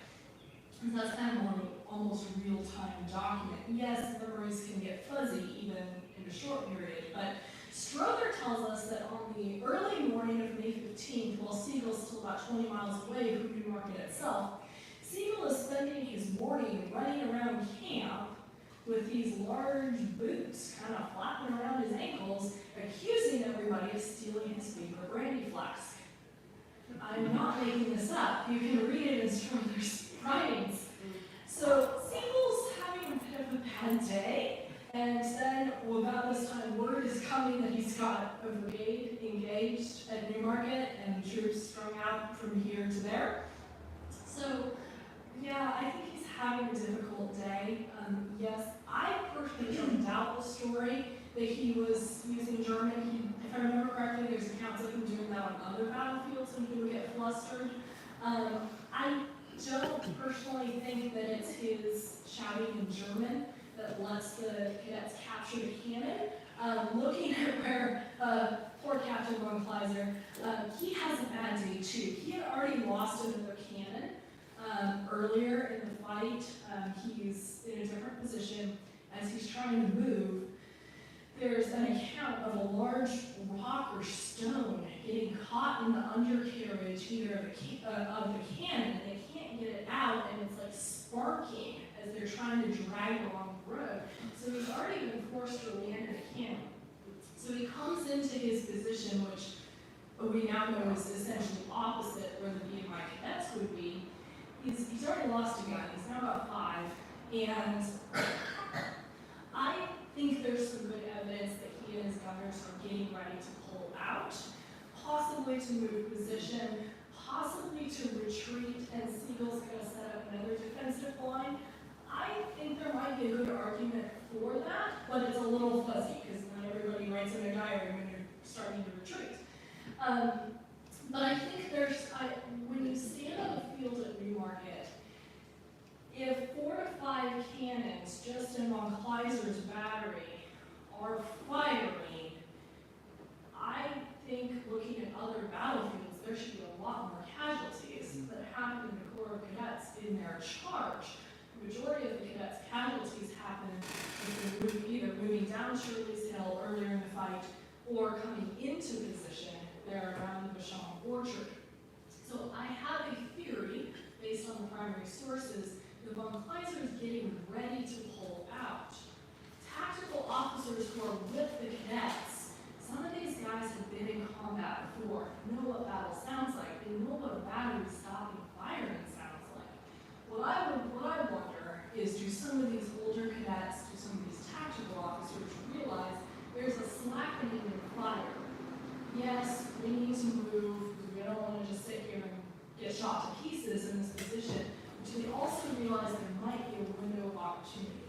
And that's kind of more of an almost real-time document. Yes, memories can get fuzzy even in a short period, but Strother tells us that on the early morning of May 15th, while Siegel's still about 20 miles away from Newmarket itself, Siegel is spending his morning running around camp with these large boots kind of flapping around his ankles, accusing everybody of stealing his favorite brandy flask. I'm not making this up. You can read it in Strother's writings. So Siegel's having a bit of a bad day, and then about this time word is coming that he's got a brigade engaged at Newmarket and troops strung out from here to there. So yeah, I think he's having a difficult day. Yes, I personally don't doubt the story that he was using German. If I remember correctly, there's accounts of him doing that on other battlefields when he would get flustered. I don't personally think that it's his shouting in German that lets the cadets capture the cannon. Looking at where poor Captain von Kleiser, he has a bad day too. He had already lost another cannon earlier in the fight. He's in a different position as he's trying to move. There's an account of a large rock or stone getting caught in the undercarriage either of the cannon. They can't get it out, and it's like sparking as they're trying to drag it along the road. So he's already been forced to land the cannon. So he comes into his position, which we now know is essentially opposite where the VMI cadets would be. He's already lost a gun. He's now got 5, and I think there's some good evidence that he and his gunners are getting ready to pull out, possibly to move position, possibly to retreat, and Siegel's going to set up another defensive line. I think there might be a good argument for that, but it's a little fuzzy because not everybody writes in their diary when you're starting to retreat. But I think when you stand on the field at Newmarket, if 4 to 5 cannons just in von Kleiser's battery are firing, I think looking at other battlefields, there should be a lot more casualties that happen in the Corps of Cadets in their charge. The majority of the cadets' casualties happen if they're either moving down Shirley's Hill earlier in the fight or coming into position there around the Basham Orchard. So I have a theory, based on the primary sources, that von Kleiser is getting ready to pull out. Tactical officers who are with the cadets, some of these guys have been in combat before, know what battle sounds like, they know what a battery stopping firing sounds like. What I wonder is, do some of these older cadets, do some of these tactical officers realize there's a slackening in the fire? Yes, we need to move, because we don't want to just sit here and get shot to pieces in this position. Do they also realize there might be a window of opportunity?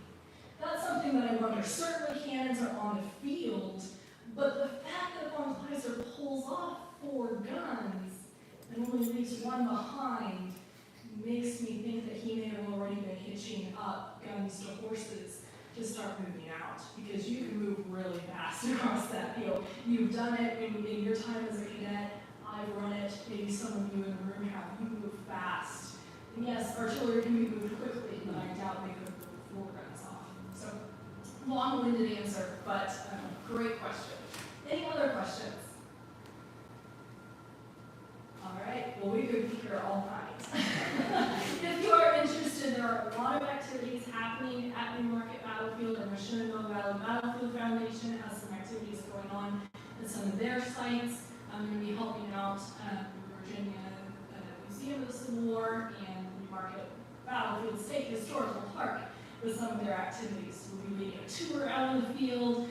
That's something that I wonder. Certainly cannons are on the field, but the fact that von Kleiser pulls off 4 guns and only leaves 1 behind makes me think that he may have already been hitching up guns to horses to start moving out, because you can move really fast across that field. You've done it in your time as a cadet. I've run it. Maybe some of you in the room have. You move fast. And yes, artillery can be moved quickly, but I doubt they could have moved 4 guns off. So, long-winded answer, but great question. Any other questions? All right, well, we could be here all night. If you are interested, there are a lot of activities happening at Newmarket Battlefield, and the Shenandoah Valley Battlefield Foundation has some activities going on at some of their sites. I'm going to be helping out the Virginia Museum of the Civil War and Newmarket Battlefield State Historical Park with some of their activities. We'll be leading a tour out in the field,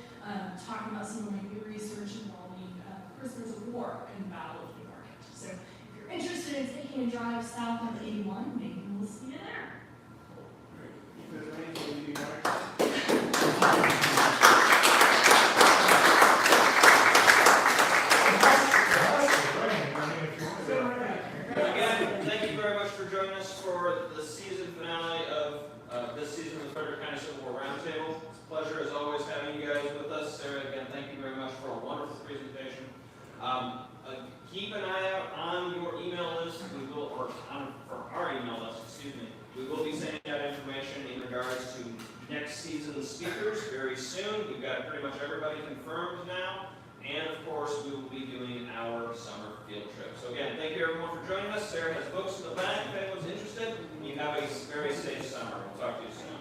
talking about some of my new research involving prisoners of war in the Battle of Newmarket. So if you're interested in taking a drive south on 81, maybe we'll see you there. Again, thank you very much for joining us for the season finale of this season of the Frederick County Civil War Roundtable. It's a pleasure, as always, having you guys with us. Sarah, again, thank you very much for a wonderful presentation. Keep an eye out on your email list. For our email list, excuse me. We will be sending out information in regards to next season's speakers very soon. We've got pretty much everybody confirmed now. And of course, we will be doing our summer field trip. So again, thank you everyone for joining us. Sarah has books in the back if anyone's interested. You have a very safe summer. We'll talk to you soon.